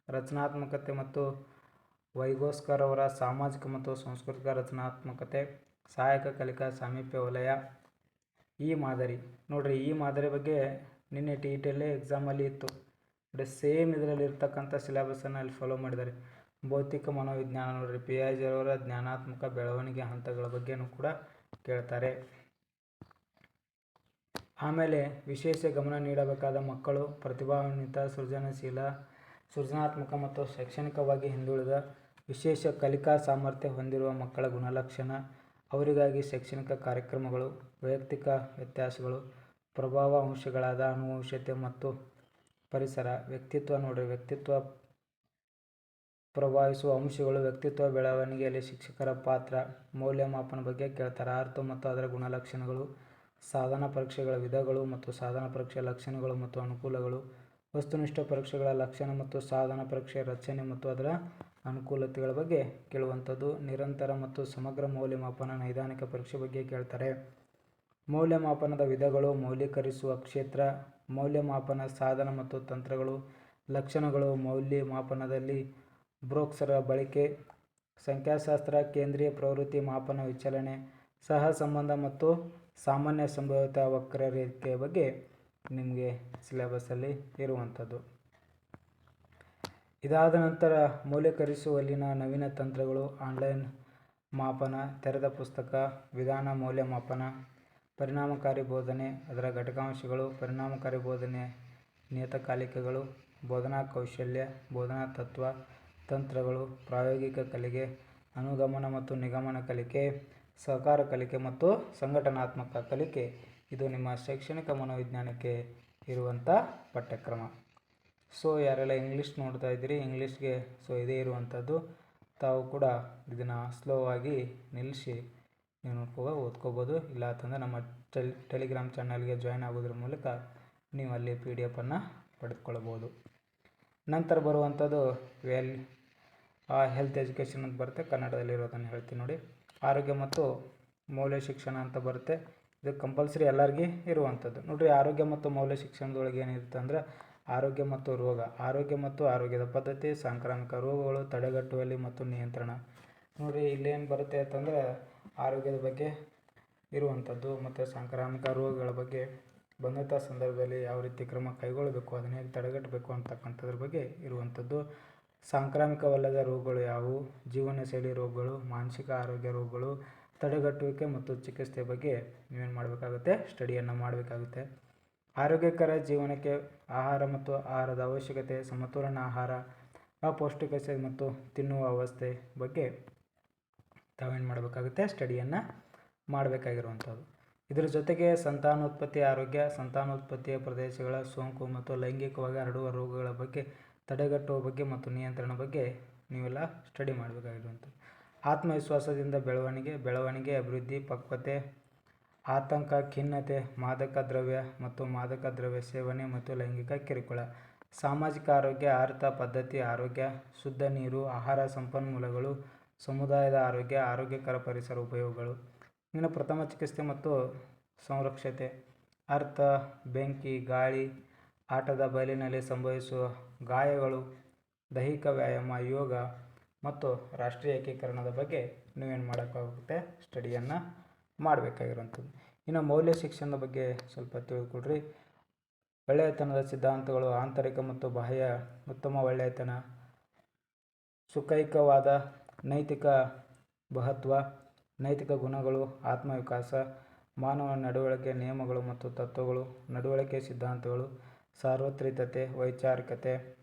ರಚನಾತ್ಮಕತೆ ಮತ್ತು ವೈಗೋಸ್ಕರ್ ಅವರ ಸಾಮಾಜಿಕ ಮತ್ತು ಸಾಂಸ್ಕೃತಿಕ ರಚನಾತ್ಮಕತೆ, ಸಹಾಯಕ ಕಲಿಕಾ ಸಾಮೀಪ್ಯ ವಲಯ. ಈ ಮಾದರಿ ನೋಡ್ರಿ, ಈ ಮಾದರಿ ಬಗ್ಗೆ ನಿನ್ನೆ TETಯಲ್ಲೇ ಎಕ್ಸಾಮಲ್ಲಿ ಇತ್ತು. ಸೇಮ್ ಇದರಲ್ಲಿ ಇರ್ತಕ್ಕಂಥ ಸಿಲೆಬಸನ್ನು ಅಲ್ಲಿ ಫಾಲೋ ಮಾಡಿದ್ದಾರೆ. ಭೌತಿಕ ಮನೋವಿಜ್ಞಾನ ನೋಡ್ರಿ, ಪಿಯಾಜೆ ಅವರ ಜ್ಞಾನಾತ್ಮಕ ಬೆಳವಣಿಗೆ ಹಂತಗಳ ಬಗ್ಗೆನೂ ಕೂಡ ಕೇಳ್ತಾರೆ. ಆಮೇಲೆ ವಿಶೇಷ ಗಮನ ನೀಡಬೇಕಾದ ಮಕ್ಕಳು, ಪ್ರತಿಭಾನ್ವಿತ, ಸೃಜನಾತ್ಮಕ ಮತ್ತು ಶೈಕ್ಷಣಿಕವಾಗಿ ಹಿಂದುಳಿದ, ವಿಶೇಷ ಕಲಿಕಾ ಸಾಮರ್ಥ್ಯ ಹೊಂದಿರುವ ಮಕ್ಕಳ ಗುಣಲಕ್ಷಣ, ಅವರಿಗಾಗಿ ಶೈಕ್ಷಣಿಕ ಕಾರ್ಯಕ್ರಮಗಳು, ವೈಯಕ್ತಿಕ ವ್ಯತ್ಯಾಸಗಳು, ಪ್ರಭಾವ ಅಂಶಗಳಾದ ಆನುವಂಶಿಕತೆ ಮತ್ತು ಪರಿಸರ. ವ್ಯಕ್ತಿತ್ವ ನೋಡ್ರಿ, ವ್ಯಕ್ತಿತ್ವ ಪ್ರಭಾವಿಸುವ ಅಂಶಗಳು, ವ್ಯಕ್ತಿತ್ವ ಬೆಳವಣಿಗೆಯಲ್ಲಿ ಶಿಕ್ಷಕರ ಪಾತ್ರ, ಮೌಲ್ಯಮಾಪನ ಬಗ್ಗೆ ಕೇಳ್ತಾರೆ. ಅರ್ಥ ಮತ್ತು ಅದರ ಗುಣಲಕ್ಷಣಗಳು, ಸಾಧನ ಪರೀಕ್ಷೆಗಳ ವಿಧಗಳು ಮತ್ತು ಸಾಧನ ಪರೀಕ್ಷೆಯ ಲಕ್ಷಣಗಳು ಮತ್ತು ಅನುಕೂಲಗಳು, ವಸ್ತುನಿಷ್ಠ ಪರೀಕ್ಷೆಗಳ ಲಕ್ಷಣ ಮತ್ತು ಸಾಧನ ಪರೀಕ್ಷೆಯ ರಚನೆ ಮತ್ತು ಅದರ ಅನುಕೂಲತೆಗಳ ಬಗ್ಗೆ ಕೇಳುವಂಥದ್ದು. ನಿರಂತರ ಮತ್ತು ಸಮಗ್ರ ಮೌಲ್ಯಮಾಪನ, ನೈದಾನಿಕ ಪರೀಕ್ಷೆ ಬಗ್ಗೆ ಕೇಳ್ತಾರೆ. ಮೌಲ್ಯಮಾಪನದ ವಿಧಗಳು, ಮೌಲ್ಯೀಕರಿಸುವ ಕ್ಷೇತ್ರ, ಮೌಲ್ಯಮಾಪನ ಸಾಧನ ಮತ್ತು ತಂತ್ರಗಳು, ಲಕ್ಷಣಗಳು, ಮೌಲ್ಯಮಾಪನದಲ್ಲಿ ಬ್ರೂಕ್ಸರ ಬಳಕೆ, ಸಂಖ್ಯಾಶಾಸ್ತ್ರ, ಕೇಂದ್ರೀಯ ಪ್ರವೃತ್ತಿ ಮಾಪನ, ವಿಚಲನೆ, ಸಹಸಂಬಂಧ ಮತ್ತು ಸಾಮಾನ್ಯ ಸಂಭಾವ್ಯತಾ ವಕ್ರರೇಖೆಯ ಬಗ್ಗೆ ನಿಮಗೆ ಸಿಲೆಬಸ್ಸಲ್ಲಿ ಇರುವಂಥದ್ದು. ಇದಾದ ನಂತರ ಮೌಲ್ಯೀಕರಿಸುವಲ್ಲಿನ ನವೀನ ತಂತ್ರಗಳು, ಆನ್ಲೈನ್ ಮಾಪನ, ತೆರೆದ ಪುಸ್ತಕ ವಿಧಾನ, ಮೌಲ್ಯಮಾಪನ, ಪರಿಣಾಮಕಾರಿ ಬೋಧನೆ, ಅದರ ಘಟಕಾಂಶಗಳು, ಪರಿಣಾಮಕಾರಿ ಬೋಧನೆ ನಿಯತಕಾಲಿಕಗಳು, ಬೋಧನಾ ಕೌಶಲ್ಯ, ಬೋಧನಾ ತತ್ವ ತಂತ್ರಗಳು, ಪ್ರಾಯೋಗಿಕ ಕಲಿಕೆ, ಅನುಗಮನ ಮತ್ತು ನಿಗಮನ ಕಲಿಕೆ, ಸಹಕಾರ ಕಲಿಕೆ ಮತ್ತು ಸಂಘಟನಾತ್ಮಕ ಕಲಿಕೆ. ಇದು ನಿಮ್ಮ ಶೈಕ್ಷಣಿಕ ಮನೋವಿಜ್ಞಾನಕ್ಕೆ ಇರುವಂಥ ಪಠ್ಯಕ್ರಮ. ಸೊ ಯಾರೆಲ್ಲ ಇಂಗ್ಲೀಷ್ ನೋಡ್ತಾ ಇದ್ದೀರಿ, ಇಂಗ್ಲೀಷ್ಗೆ ಸೊ ಇದೇ ಇರುವಂಥದ್ದು. ತಾವು ಕೂಡ ಇದನ್ನು ಸ್ಲೋ ಆಗಿ ನಿಲ್ಲಿಸಿ ನೀವು ಓದ್ಕೋಬೋದು. ಇಲ್ಲ ಅಂತಂದರೆ ನಮ್ಮ ಟೆಲಿಗ್ರಾಮ್ ಚಾನಲ್ಗೆ ಜಾಯ್ನ್ ಆಗೋದ್ರ ಮೂಲಕ ನೀವು ಅಲ್ಲಿ PDF ಪಡೆದುಕೊಳ್ಳಬಹುದು. ನಂತರ ಬರುವಂಥದ್ದು ಹೆಲ್ತ್ ಎಜುಕೇಷನ್ ಅಂತ ಬರುತ್ತೆ, ಕನ್ನಡದಲ್ಲಿರೋದನ್ನು ಹೇಳ್ತೀನಿ ನೋಡಿ. ಆರೋಗ್ಯ ಮತ್ತು ಮೌಲ್ಯ ಶಿಕ್ಷಣ ಅಂತ ಬರುತ್ತೆ. ಇದು ಕಂಪಲ್ಸರಿ ಎಲ್ಲರಿಗೂ ಇರುವಂಥದ್ದು ನೋಡಿರಿ. ಆರೋಗ್ಯ ಮತ್ತು ಮೌಲ್ಯ ಶಿಕ್ಷಣದೊಳಗೆ ಏನಿರುತ್ತೆ ಅಂದರೆ ಆರೋಗ್ಯ ಮತ್ತು ರೋಗ, ಆರೋಗ್ಯ ಮತ್ತು ಆರೋಗ್ಯದ ಪದ್ಧತಿ, ಸಾಂಕ್ರಾಮಿಕ ರೋಗಗಳು ತಡೆಗಟ್ಟುವಲ್ಲಿ ಮತ್ತು ನಿಯಂತ್ರಣ. ನೋಡಿರಿ ಇಲ್ಲೇನು ಬರುತ್ತೆ ಅಂತಂದರೆ ಆರೋಗ್ಯದ ಬಗ್ಗೆ ಇರುವಂಥದ್ದು ಮತ್ತು ಸಾಂಕ್ರಾಮಿಕ ರೋಗಗಳ ಬಗ್ಗೆ ಬಂದಂಥ ಸಂದರ್ಭದಲ್ಲಿ ಯಾವ ರೀತಿ ಕ್ರಮ ಕೈಗೊಳ್ಳಬೇಕು, ಅದನ್ನ ಹೇಗೆ ತಡೆಗಟ್ಟಬೇಕು ಅಂತಕ್ಕಂಥದ್ರ ಬಗ್ಗೆ ಇರುವಂಥದ್ದು. ಸಾಂಕ್ರಾಮಿಕವಲ್ಲದ ರೋಗಗಳು ಯಾವುವು, ಜೀವನ ಶೈಲಿ ರೋಗಗಳು, ಮಾನಸಿಕ ಆರೋಗ್ಯ ರೋಗಗಳು, ತಡೆಗಟ್ಟುವಿಕೆ ಮತ್ತು ಚಿಕಿತ್ಸೆ ಬಗ್ಗೆ ನೀವೇನು ಮಾಡಬೇಕಾಗುತ್ತೆ, ಸ್ಟಡಿಯನ್ನು ಮಾಡಬೇಕಾಗುತ್ತೆ. ಆರೋಗ್ಯಕರ ಜೀವನಕ್ಕೆ ಆಹಾರ ಮತ್ತು ಆಹಾರದ ಅವಶ್ಯಕತೆ, ಸಮತೋಲನ ಆಹಾರ, ಅಪೌಷ್ಟಿಕತೆ ಮತ್ತು ತಿನ್ನುವ ಅವಸ್ಥೆ ಬಗ್ಗೆ ತಾವೇನು ಮಾಡಬೇಕಾಗುತ್ತೆ, ಸ್ಟಡಿಯನ್ನು ಮಾಡಬೇಕಾಗಿರುವಂಥದ್ದು. ಇದರ ಜೊತೆಗೆ ಸಂತಾನೋತ್ಪತ್ತಿ ಆರೋಗ್ಯ, ಸಂತಾನೋತ್ಪತ್ತಿಯ ಪ್ರದೇಶಗಳ ಸೋಂಕು ಮತ್ತು ಲೈಂಗಿಕವಾಗಿ ಹರಡುವ ರೋಗಗಳ ಬಗ್ಗೆ, ತಡೆಗಟ್ಟುವ ಬಗ್ಗೆ ಮತ್ತು ನಿಯಂತ್ರಣ ಬಗ್ಗೆ ನೀವೆಲ್ಲ ಸ್ಟಡಿ ಮಾಡಬೇಕಾಗಿರುವಂಥದ್ದು. ಆತ್ಮವಿಶ್ವಾಸದಿಂದ ಬೆಳವಣಿಗೆ, ಅಭಿವೃದ್ಧಿ, ಪಕ್ವತೆ, ಆತಂಕ, ಖಿನ್ನತೆ, ಮಾದಕ ದ್ರವ್ಯ ಮತ್ತು ಮಾದಕ ದ್ರವ್ಯ ಸೇವನೆ ಮತ್ತು ಲೈಂಗಿಕ ಕಿರುಕುಳ. ಸಾಮಾಜಿಕ ಆರೋಗ್ಯ, ಆಹಾರ ಪದ್ಧತಿ ಆರೋಗ್ಯ, ಶುದ್ಧ ನೀರು, ಆಹಾರ ಸಂಪನ್ಮೂಲಗಳು, ಸಮುದಾಯದ ಆರೋಗ್ಯ, ಆರೋಗ್ಯಕರ ಪರಿಸರ ಉಪಯೋಗಗಳು. ಇನ್ನು ಪ್ರಥಮ ಚಿಕಿತ್ಸೆ ಮತ್ತು ಸಂರಕ್ಷತೆ, ಅರ್ಥ, ಬೆಂಕಿ, ಗಾಳಿ, ಆಟದ ಬಯಲಿನಲ್ಲಿ ಸಂಭವಿಸುವ ಗಾಯಗಳು, ದೈಹಿಕ ವ್ಯಾಯಾಮ, ಯೋಗ ಮತ್ತು ರಾಷ್ಟ್ರೀಯ ಏಕೀಕರಣದ ಬಗ್ಗೆ ನೀವೇನು ಮಾಡೋಕ್ಕಾಗುತ್ತೆ, ಸ್ಟಡಿಯನ್ನು ಮಾಡಬೇಕಾಗಿರುವಂಥದ್ದು. ಇನ್ನು ಮೌಲ್ಯ ಶಿಕ್ಷಣದ ಬಗ್ಗೆ ಸ್ವಲ್ಪ ತಿಳ್ಕೊಳ್ರಿ. ಒಳ್ಳೆಯತನದ ಸಿದ್ಧಾಂತಗಳು, ಆಂತರಿಕ ಮತ್ತು ಬಾಹ್ಯ ಉತ್ತಮ ಒಳ್ಳೆಯತನ, ಸುಖೈಕವಾದ, ನೈತಿಕ ಮಹತ್ವ, ನೈತಿಕ ಗುಣಗಳು, ಆತ್ಮವಿಕಾಸ, ಮಾನವ ನಡವಳಿಕೆ ನಿಯಮಗಳು ಮತ್ತು ತತ್ವಗಳು, ನಡವಳಿಕೆ ಸಿದ್ಧಾಂತಗಳು, ಸಾರ್ವತ್ರಿಕತೆ, ವೈಚಾರಿಕತೆ,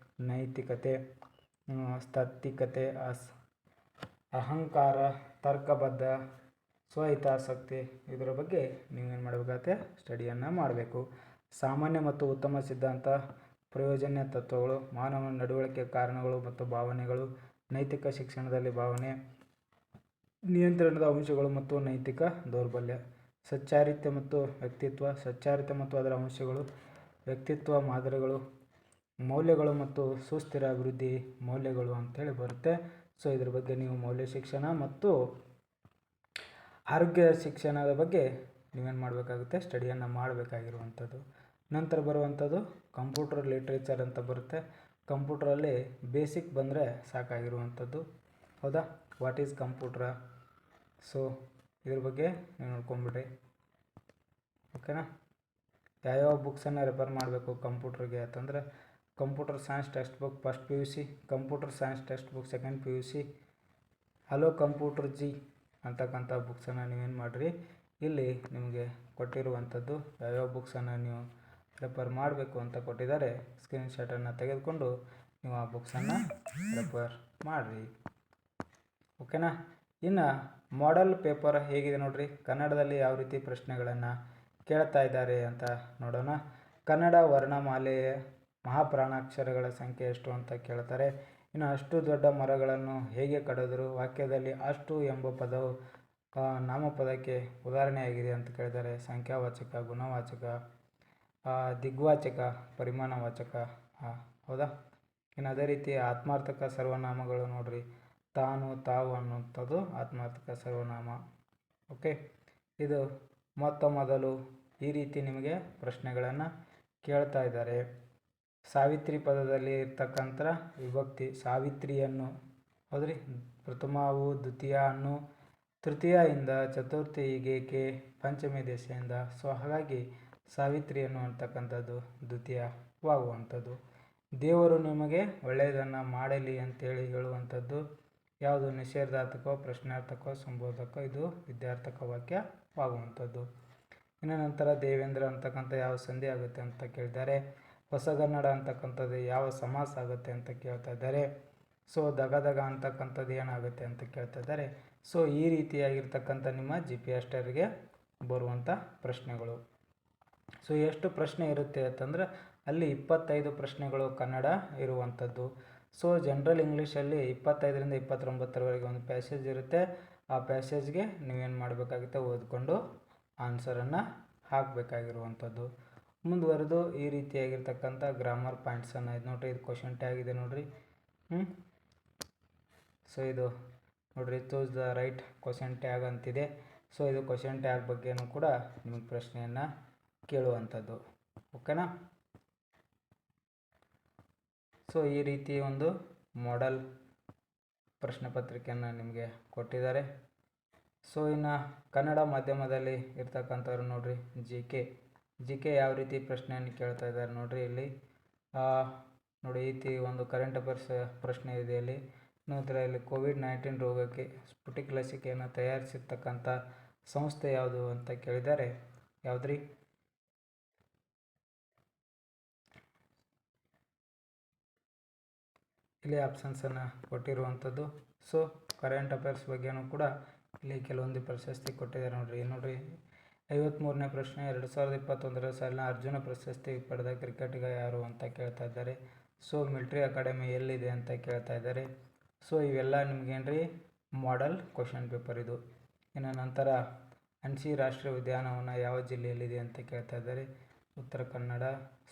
ನೈತಿಕತೆ, ತಾತ್ವಿಕತೆ, ಅಹಂಕಾರ, ತರ್ಕಬದ್ಧ, ಸ್ವಹಿತಾಸಕ್ತಿ, ಇದರ ಬಗ್ಗೆ ನೀವೇನು ಮಾಡಬೇಕಾಗುತ್ತೆ, ಸ್ಟಡಿಯನ್ನು ಮಾಡಬೇಕು. ಸಾಮಾನ್ಯ ಮತ್ತು ಉತ್ತಮ ಸಿದ್ಧಾಂತ, ಪ್ರಯೋಜನ ತತ್ವಗಳು, ಮಾನವ ನಡವಳಿಕೆ ಕಾರಣಗಳು ಮತ್ತು ಭಾವನೆಗಳು, ನೈತಿಕ ಶಿಕ್ಷಣದಲ್ಲಿ ಭಾವನೆ, ನಿಯಂತ್ರಣದ ಅಂಶಗಳು ಮತ್ತು ನೈತಿಕ ದೌರ್ಬಲ್ಯ, ಸಚ್ಚಾರಿತ್ರ್ಯ ಮತ್ತು ವ್ಯಕ್ತಿತ್ವ, ಸಚ್ಚಾರಿತ್ರ್ಯ ಮತ್ತು ಅದರ ಅಂಶಗಳು, ವ್ಯಕ್ತಿತ್ವ ಮಾದರಿಗಳು, ಮೌಲ್ಯಗಳು ಮತ್ತು ಸುಸ್ಥಿರ ಅಭಿವೃದ್ಧಿ ಮೌಲ್ಯಗಳು ಅಂತೇಳಿ ಬರುತ್ತೆ. ಸೊ ಇದ್ರ ಬಗ್ಗೆ ನೀವು ಮೌಲ್ಯ ಶಿಕ್ಷಣ ಮತ್ತು ಆರೋಗ್ಯ ಶಿಕ್ಷಣದ ಬಗ್ಗೆ ನೀವೇನು ಮಾಡಬೇಕಾಗುತ್ತೆ, ಸ್ಟಡಿಯನ್ನು ಮಾಡಬೇಕಾಗಿರುವಂಥದ್ದು. ನಂತರ ಬರುವಂಥದ್ದು ಕಂಪ್ಯೂಟರ್ ಲಿಟ್ರೇಚರ್ ಅಂತ ಬರುತ್ತೆ. ಕಂಪ್ಯೂಟ್ರಲ್ಲಿ ಬೇಸಿಕ್ ಬಂದರೆ ಸಾಕಾಗಿರುವಂಥದ್ದು. ಹೌದಾ, ವಾಟ್ ಈಸ್ ಕಂಪ್ಯೂಟ್ರ? ಸೊ ಇದ್ರ ಬಗ್ಗೆ ನೀವು ನೋಡ್ಕೊಂಬಿಡ್ರಿ. ಓಕೆನಾ. ಯಾವ್ಯಾವ ಬುಕ್ಸನ್ನು ರೆಫರ್ ಮಾಡಬೇಕು ಕಂಪ್ಯೂಟ್ರಿಗೆ ಅಂತಂದರೆ computer science text book first PUC, computer science text book second PUC, hello computer G ಅಂತಕ್ಕಂಥ ಬುಕ್ಸನ್ನು ನೀವೇನು ಮಾಡಿರಿ, ಇಲ್ಲಿ ನಿಮಗೆ ಕೊಟ್ಟಿರುವಂಥದ್ದು ಯಾವ್ಯಾವ ಬುಕ್ಸನ್ನು ನೀವು ರೆಫರ್ ಮಾಡಬೇಕು ಅಂತ ಕೊಟ್ಟಿದ್ದಾರೆ. ಸ್ಕ್ರೀನ್ಶಾಟನ್ನು ತೆಗೆದುಕೊಂಡು ನೀವು ಆ ಬುಕ್ಸನ್ನು ರೆಫರ್ ಮಾಡಿರಿ. ಓಕೆನಾ. ಇನ್ನು ಮಾಡೆಲ್ ಪೇಪರ್ ಹೇಗಿದೆ ನೋಡಿರಿ, ಕನ್ನಡದಲ್ಲಿ ಯಾವ ರೀತಿ ಪ್ರಶ್ನೆಗಳನ್ನು ಕೇಳ್ತಾ ಇದ್ದಾರೆ ಅಂತ ನೋಡೋಣ. ಕನ್ನಡ ವರ್ಣಮಾಲೆಯ ಮಹಾಪ್ರಾಣಾಕ್ಷರಗಳ ಸಂಖ್ಯೆ ಎಷ್ಟು ಅಂತ ಕೇಳ್ತಾರೆ. ಇನ್ನು ಅಷ್ಟು ದೊಡ್ಡ ಮರಗಳನ್ನು ಹೇಗೆ ಕಡಿದರು, ವಾಕ್ಯದಲ್ಲಿ ಅಷ್ಟು ಎಂಬ ಪದವು ನಾಮಪದಕ್ಕೆ ಉದಾಹರಣೆಯಾಗಿದೆ ಅಂತ ಕೇಳಿದ್ದಾರೆ. ಸಂಖ್ಯಾವಾಚಕ, ಗುಣವಾಚಕ, ದಿಗ್ವಾಚಕ, ಪರಿಮಾಣವಾಚಕ. ಹೌದಾ. ಇನ್ನು ಅದೇ ರೀತಿ ಆತ್ಮಾರ್ಥಕ ಸರ್ವನಾಮಗಳು ನೋಡ್ರಿ, ತಾನು, ತಾವು ಅನ್ನುವಂಥದ್ದು ಆತ್ಮಾರ್ಥಕ ಸರ್ವನಾಮ. ಓಕೆ, ಇದು ಮೊದಲು ಈ ರೀತಿ ನಿಮಗೆ ಪ್ರಶ್ನೆಗಳನ್ನು ಕೇಳ್ತಾ ಇದ್ದಾರೆ. ಸಾವಿತ್ರಿ ಪದದಲ್ಲಿ ಇರ್ತಕ್ಕಂಥ ವಿಭಕ್ತಿ ಸಾವಿತ್ರಿಯನ್ನು, ಹೌದ್ರಿ, ಪ್ರಥಮವು ದ್ವಿತೀಯ ಅನ್ನು, ತೃತೀಯಿಂದ ಚತುರ್ಥಿ ಹೀಗೆ ಪಂಚಮಿ ದೆಸೆಯಿಂದ. ಸೊ ಹಾಗಾಗಿ ಸಾವಿತ್ರಿಯನ್ನು ಅಂತಕ್ಕಂಥದ್ದು ದ್ವಿತೀಯವಾಗುವಂಥದ್ದು. ದೇವರು ನಿಮಗೆ ಒಳ್ಳೆಯದನ್ನು ಮಾಡಲಿ ಅಂತೇಳಿ ಹೇಳುವಂಥದ್ದು ಯಾವುದು, ನಿಷೇಧಾರ್ಥಕೋ, ಪ್ರಶ್ನಾರ್ಥಕೋ, ಸಂಬೋಧಕೋ, ಇದು ವಿದ್ಯಾರ್ಥಕ ವಾಕ್ಯವಾಗುವಂಥದ್ದು. ಇನ್ನು ನಂತರ ದೇವೇಂದ್ರ ಅಂತಕ್ಕಂಥ ಯಾವ ಸಂಧಿ ಆಗುತ್ತೆ ಅಂತ ಕೇಳಿದ್ದಾರೆ. ಹೊಸಗನ್ನಡ ಅಂತಕ್ಕಂಥದ್ದು ಯಾವ ಸಮಾಸ ಆಗುತ್ತೆ ಅಂತ ಕೇಳ್ತಾ ಇದ್ದಾರೆ. ಸೊ ದಗ ಅಂತಕ್ಕಂಥದ್ದು ಏನಾಗುತ್ತೆ ಅಂತ ಕೇಳ್ತಾ ಇದ್ದಾರೆ. ಸೊ ಈ ರೀತಿಯಾಗಿರ್ತಕ್ಕಂಥ ನಿಮ್ಮ GPSಗೆ ಬರುವಂಥ ಪ್ರಶ್ನೆಗಳು. ಸೊ ಎಷ್ಟು ಪ್ರಶ್ನೆ ಇರುತ್ತೆ ಅಂತಂದರೆ ಅಲ್ಲಿ 25 ಪ್ರಶ್ನೆಗಳು ಕನ್ನಡ ಇರುವಂಥದ್ದು. ಸೊ ಜನರಲ್ ಇಂಗ್ಲೀಷಲ್ಲಿ 25ರಿಂದ 29ರವರೆಗೆ ಒಂದು ಪ್ಯಾಸೇಜ್ ಇರುತ್ತೆ. ಆ ಪ್ಯಾಸೇಜ್ಗೆ ನೀವೇನು ಮಾಡಬೇಕಾಗುತ್ತೆ, ಓದ್ಕೊಂಡು ಆನ್ಸರನ್ನು ಹಾಕಬೇಕಾಗಿರುವಂಥದ್ದು. ಮುಂದುವರೆದು ಈ ರೀತಿಯಾಗಿರ್ತಕ್ಕಂಥ ಗ್ರಾಮರ್ ಪಾಯಿಂಟ್ಸನ್ನು ಇದು ನೋಡಿರಿ, ಇದು ಕ್ವಶನ್ ಟ್ಯಾಗ್ ಇದೆ ನೋಡಿರಿ. ಸೊ ಇದು ನೋಡಿರಿ, choose the right question tag ಅಂತಿದೆ. ಸೊ ಇದು ಕ್ವಶನ್ ಟ್ಯಾಗ್ ಬಗ್ಗೆನೂ ಕೂಡ ನಿಮಗೆ ಪ್ರಶ್ನೆಯನ್ನು ಕೇಳುವಂಥದ್ದು. ಓಕೆನಾ? ಸೊ ಈ ರೀತಿ ಒಂದು ಮಾಡೆಲ್ ಪ್ರಶ್ನೆ ಪತ್ರಿಕೆಯನ್ನು ನಿಮಗೆ ಕೊಟ್ಟಿದ್ದಾರೆ. ಸೊ ಇನ್ನು ಕನ್ನಡ ಮಾಧ್ಯಮದಲ್ಲಿ ಇರ್ತಕ್ಕಂಥವ್ರು ನೋಡಿರಿ, ಜಿ ಕೆ ಯಾವ ರೀತಿ ಪ್ರಶ್ನೆಯನ್ನು ಕೇಳ್ತಾ ಇದ್ದಾರೆ ನೋಡಿರಿ. ಇಲ್ಲಿ ನೋಡಿ, ಈ ರೀತಿ ಒಂದು ಕರೆಂಟ್ ಅಫೇರ್ಸ್ ಪ್ರಶ್ನೆ ಇದೆ. ಇಲ್ಲಿ ನಂತರ ಇಲ್ಲಿ ಕೋವಿಡ್-19 ರೋಗಕ್ಕೆ ಸ್ಫುಟಿಕ್ ಲಸಿಕೆಯನ್ನು ತಯಾರಿಸಿರ್ತಕ್ಕಂಥ ಸಂಸ್ಥೆ ಯಾವುದು ಅಂತ ಕೇಳಿದ್ದಾರೆ. ಯಾವುದ್ರಿ? ಇಲ್ಲಿ ಆಪ್ಷನ್ಸನ್ನು ಕೊಟ್ಟಿರುವಂಥದ್ದು. ಸೊ ಕರೆಂಟ್ ಅಫೇರ್ಸ್ ಬಗ್ಗೆನೂ ಕೂಡ ಇಲ್ಲಿ ಕೆಲವೊಂದು ಪ್ರಶಸ್ತಿ ಕೊಟ್ಟಿದ್ದಾರೆ ನೋಡಿರಿ. 53ನೇ ಪ್ರಶ್ನೆ, 2021 ಸಾಲಿನ ಅರ್ಜುನ ಪ್ರಶಸ್ತಿ ಪಡೆದ ಕ್ರಿಕೆಟಿಗ ಯಾರು ಅಂತ ಕೇಳ್ತಾ ಇದ್ದಾರೆ. ಸೊ ಮಿಲಿಟರಿ ಅಕಾಡೆಮಿ ಎಲ್ಲಿದೆ ಅಂತ ಕೇಳ್ತಾ ಇದ್ದಾರೆ. ಸೊ ಇವೆಲ್ಲ ನಿಮಗೇನ್ರಿ ಮಾಡೆಲ್ ಕ್ವಶನ್ ಪೇಪರ್ ಇದು. ಇನ್ನು ನಂತರ ಅನ್ಸಿ ರಾಷ್ಟ್ರೀಯ ಉದ್ಯಾನವನ ಯಾವ ಜಿಲ್ಲೆಯಲ್ಲಿದೆ ಅಂತ ಕೇಳ್ತಾ ಇದ್ದಾರೆ. ಉತ್ತರ ಕನ್ನಡ.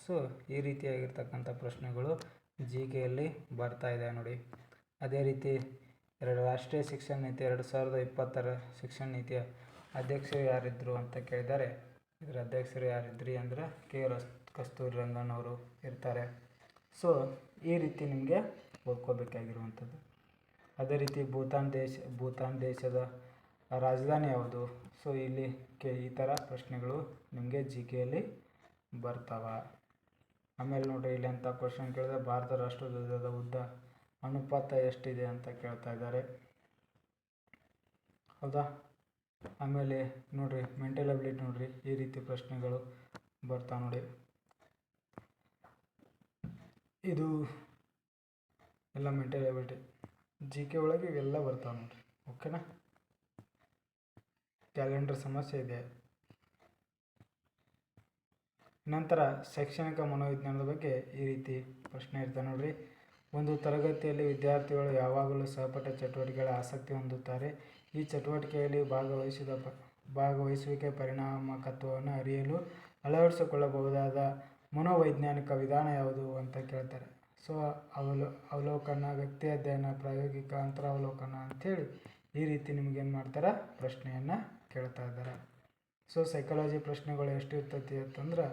ಸೊ ಈ ರೀತಿಯಾಗಿರ್ತಕ್ಕಂಥ ಪ್ರಶ್ನೆಗಳು ಜಿ ಕೆಯಲ್ಲಿ ಬರ್ತಾ ಇದೆ ನೋಡಿ. ಅದೇ ರೀತಿ ರಾಷ್ಟ್ರೀಯ ಶಿಕ್ಷಣ ನೀತಿ 2020 ಶಿಕ್ಷಣ ನೀತಿಯ ಅಧ್ಯಕ್ಷರು ಯಾರಿದ್ದರು ಅಂತ ಕೇಳಿದ್ದಾರೆ. ಇದರ ಅಧ್ಯಕ್ಷರು ಯಾರಿದ್ರಿ ಅಂದರೆ ಕೆ. ಕಸ್ತೂರಿ ರಂಗನ್ ಅವರು ಇರ್ತಾರೆ. ಸೊ ಈ ರೀತಿ ನಿಮಗೆ ಓದ್ಕೋಬೇಕಾಗಿರುವಂಥದ್ದು. ಅದೇ ರೀತಿ ಭೂತಾನ್ ದೇಶದ ರಾಜಧಾನಿ ಯಾವುದು? ಸೊ ಇಲ್ಲಿ ಈ ಥರ ಪ್ರಶ್ನೆಗಳು ನಿಮಗೆ ಜಿ ಕೆಯಲ್ಲಿ ಬರ್ತಾವ. ಆಮೇಲೆ ನೋಡಿರಿ, ಇಲ್ಲಿ ಅಂತ ಕ್ವಶನ್ ಕೇಳಿದ್ರೆ ಭಾರತ ರಾಷ್ಟ್ರಧ್ವಜದ ಉದ್ದ ಅನುಪಾತ ಎಷ್ಟಿದೆ ಅಂತ ಕೇಳ್ತಾ ಇದ್ದಾರೆ. ಹೌದಾ? ಆಮೇಲೆ ನೋಡಿರಿ, ಮೆಂಟಲ್ ಅಬಿಲಿಟಿ ನೋಡಿರಿ, ಈ ರೀತಿ ಪ್ರಶ್ನೆಗಳು ಬರ್ತಾವೆ ನೋಡಿ. ಇದು ಎಲ್ಲ ಮೆಂಟಲ್ ಅಬಿಲಿಟಿ ಜಿ ಕೆ ಒಳಗೆ ಇವೆಲ್ಲ ಬರ್ತಾವೆ ನೋಡಿರಿ. ಓಕೆನಾ? ಕ್ಯಾಲೆಂಡರ್ ಸಮಸ್ಯೆ ಇದೆ. ನಂತರ ಶೈಕ್ಷಣಿಕ ಮನೋವಿಜ್ಞಾನದ ಬಗ್ಗೆ ಈ ರೀತಿ ಪ್ರಶ್ನೆ ಇರ್ತದೆ ನೋಡಿರಿ. ಒಂದು ತರಗತಿಯಲ್ಲಿ ವಿದ್ಯಾರ್ಥಿಗಳು ಯಾವಾಗಲೂ ಸಹಪಾಠ ಚಟುವಟಿಕೆಗಳ ಆಸಕ್ತಿ ಹೊಂದುತ್ತಾರೆ. ಈ ಚಟುವಟಿಕೆಯಲ್ಲಿ ಭಾಗವಹಿಸುವಿಕೆ ಪರಿಣಾಮಕಾರಿತ್ವವನ್ನು ಅರಿಯಲು ಅಳವಡಿಸಿಕೊಳ್ಳಬಹುದಾದ ಮನೋವೈಜ್ಞಾನಿಕ ವಿಧಾನ ಯಾವುದು ಅಂತ ಕೇಳ್ತಾರೆ. ಸೊ ಅವಲೋಕನ, ವ್ಯಕ್ತಿ ಅಧ್ಯಯನ, ಪ್ರಾಯೋಗಿಕ ಅಂತರಾವಲೋಕನ ಅಂಥೇಳಿ ಈ ರೀತಿ ನಿಮಗೇನು ಮಾಡ್ತಾರೆ, ಪ್ರಶ್ನೆಯನ್ನು ಕೇಳ್ತಾ ಇದ್ದಾರೆ. ಸೊ ಸೈಕಾಲಜಿ ಪ್ರಶ್ನೆಗಳು ಎಷ್ಟು ಇರ್ತೈತಿ ಅಂತಂದ್ರೆ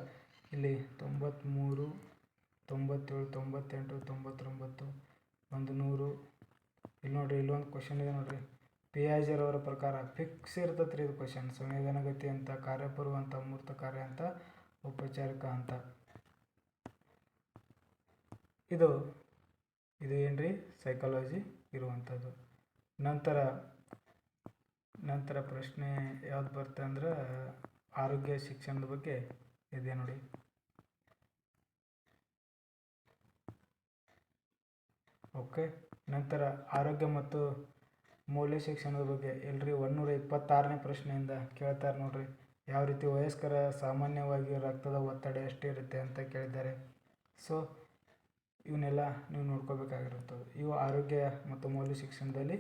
ಇಲ್ಲಿ 93, 97, 98, 99, 100. ಇಲ್ಲಿ ನೋಡಿರಿ, ಇಲ್ಲೊಂದು ಕ್ವಶನ್ ಇದೆ ನೋಡಿರಿ. ಪಿಯಾಜೆರ್ ಅವರ ಪ್ರಕಾರ ಫಿಕ್ಸ್ ಇರ್ತೈತೆ ರೀ ಇದು ಕ್ವಶನ್. ಸಂವೇದನಾಗತಿ ಅಂತ, ಕಾರ್ಯಪೂರ್ವ ಅಂತ, ಮೂರ್ತ ಕಾರ್ಯ ಅಂತ, ಔಪಚಾರಿಕ ಅಂತ. ಇದು ಏನ್ರಿ ಸೈಕಾಲಜಿ ಇರುವಂಥದ್ದು. ನಂತರ ಪ್ರಶ್ನೆ ಯಾವ್ದು ಬರುತ್ತೆ ಅಂದ್ರೆ ಆರೋಗ್ಯ ಶಿಕ್ಷಣದ ಬಗ್ಗೆ ಇದೆ ನೋಡಿ. ಓಕೆ. ನಂತರ ಆರೋಗ್ಯ ಮತ್ತು ಮೌಲ್ಯ ಶಿಕ್ಷಣದ ಬಗ್ಗೆ ಎಲ್ರಿ 126ನೇ ಪ್ರಶ್ನೆಯಿಂದ ಕೇಳ್ತಾರೆ ನೋಡ್ರಿ. ಯಾವ ರೀತಿ ವಯಸ್ಕರ ಸಾಮಾನ್ಯವಾಗಿ ರಕ್ತದ ಒತ್ತಡ ಎಷ್ಟಿರುತ್ತೆ ಅಂತ ಕೇಳಿದ್ದಾರೆ. ಸೊ ಇವನ್ನೆಲ್ಲ ನೀವು ನೋಡ್ಕೋಬೇಕಾಗಿರುತ್ತದೆ. ಇವು ಆರೋಗ್ಯ ಮತ್ತು ಮೌಲ್ಯ ಶಿಕ್ಷಣದಲ್ಲಿ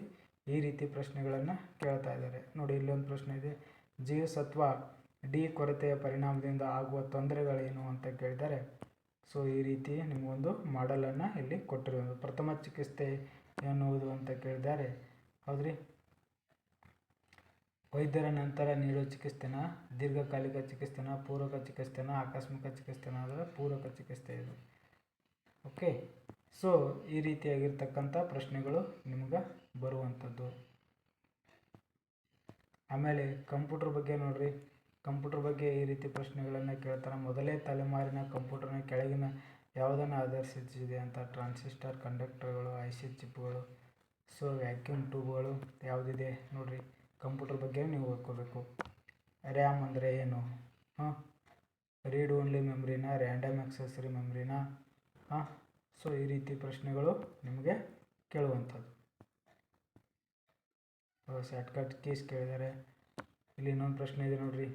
ಈ ರೀತಿ ಪ್ರಶ್ನೆಗಳನ್ನು ಕೇಳ್ತಾ ಇದ್ದಾರೆ ನೋಡಿ. ಇಲ್ಲೊಂದು ಪ್ರಶ್ನೆ ಇದೆ, ಜೀವಸತ್ವ ಡಿ ಕೊರತೆಯ ಪರಿಣಾಮದಿಂದ ಆಗುವ ತೊಂದರೆಗಳೇನು ಅಂತ ಕೇಳಿದ್ದಾರೆ. ಸೊ ಈ ರೀತಿ ನಿಮಗೊಂದು ಮಾಡೆಲನ್ನು ಇಲ್ಲಿ ಕೊಟ್ಟಿರೋದು. ಪ್ರಥಮ ಚಿಕಿತ್ಸೆ ಎನ್ನುವುದು ಅಂತ ಕೇಳಿದ್ದಾರೆ. ಹೌದ್ರಿ, ವೈದ್ಯರ ನಂತರ ನೀಡುವ ಚಿಕಿತ್ಸೆನ, ದೀರ್ಘಕಾಲಿಕ ಚಿಕಿತ್ಸೆನ, ಪೂರಕ ಚಿಕಿತ್ಸೆನ, ಆಕಸ್ಮಿಕ ಚಿಕಿತ್ಸೆನ ಅಂದರೆ ಪೂರಕ ಚಿಕಿತ್ಸೆ ಇದು. ಓಕೆ. ಸೊ ಈ ರೀತಿಯಾಗಿರ್ತಕ್ಕಂಥ ಪ್ರಶ್ನೆಗಳು ನಿಮ್ಗೆ ಬರುವಂಥದ್ದು. ಆಮೇಲೆ ಕಂಪ್ಯೂಟರ್ ಬಗ್ಗೆ ನೋಡ್ರಿ. ಕಂಪ್ಯೂಟರ್ ಬಗ್ಗೆ ಈ ರೀತಿ ಪ್ರಶ್ನೆಗಳನ್ನು ಕೇಳ್ತಾರೆ. ಮೊದಲೇ ತಲೆಮಾರಿನ ಕಂಪ್ಯೂಟರ್ನ ಕೆಳಗಿನ ಯಾವುದನ್ನು ಆಧರಿಸಿದೆ ಅಂತ. ಟ್ರಾನ್ಸಿಸ್ಟರ್, ಕಂಡಕ್ಟರ್ಗಳು, ಐಸಿ ಚಿಪ್ಗಳು, ಸೊ ವ್ಯಾಕ್ಯೂಮ್ ಟ್ಯೂಬ್ಗಳು ಯಾವುದಿದೆ ನೋಡಿರಿ. ಕಂಪ್ಯೂಟರ್ ಬಗ್ಗೆ ನೀವು ಓದ್ಕೋಬೇಕು. ರ್ಯಾಮ್ ಅಂದರೆ ಏನು? ರೀಡ್ ಓನ್ಲಿ ಮೆಮ್ರಿನ, ರ್ಯಾಂಡಮ್ ಆಕ್ಸೆಸರಿ ಮೆಮ್ರಿನ? ಸೊ ಈ ರೀತಿ ಪ್ರಶ್ನೆಗಳು ನಿಮಗೆ ಕೇಳುವಂಥದ್ದು. ಶಾರ್ಟ್ಕಟ್ ಕೀಸ್ ಕೇಳಿದ್ದಾರೆ. ಇಲ್ಲಿ ಇನ್ನೊಂದು ಪ್ರಶ್ನೆ ಇದೆ ನೋಡಿರಿ,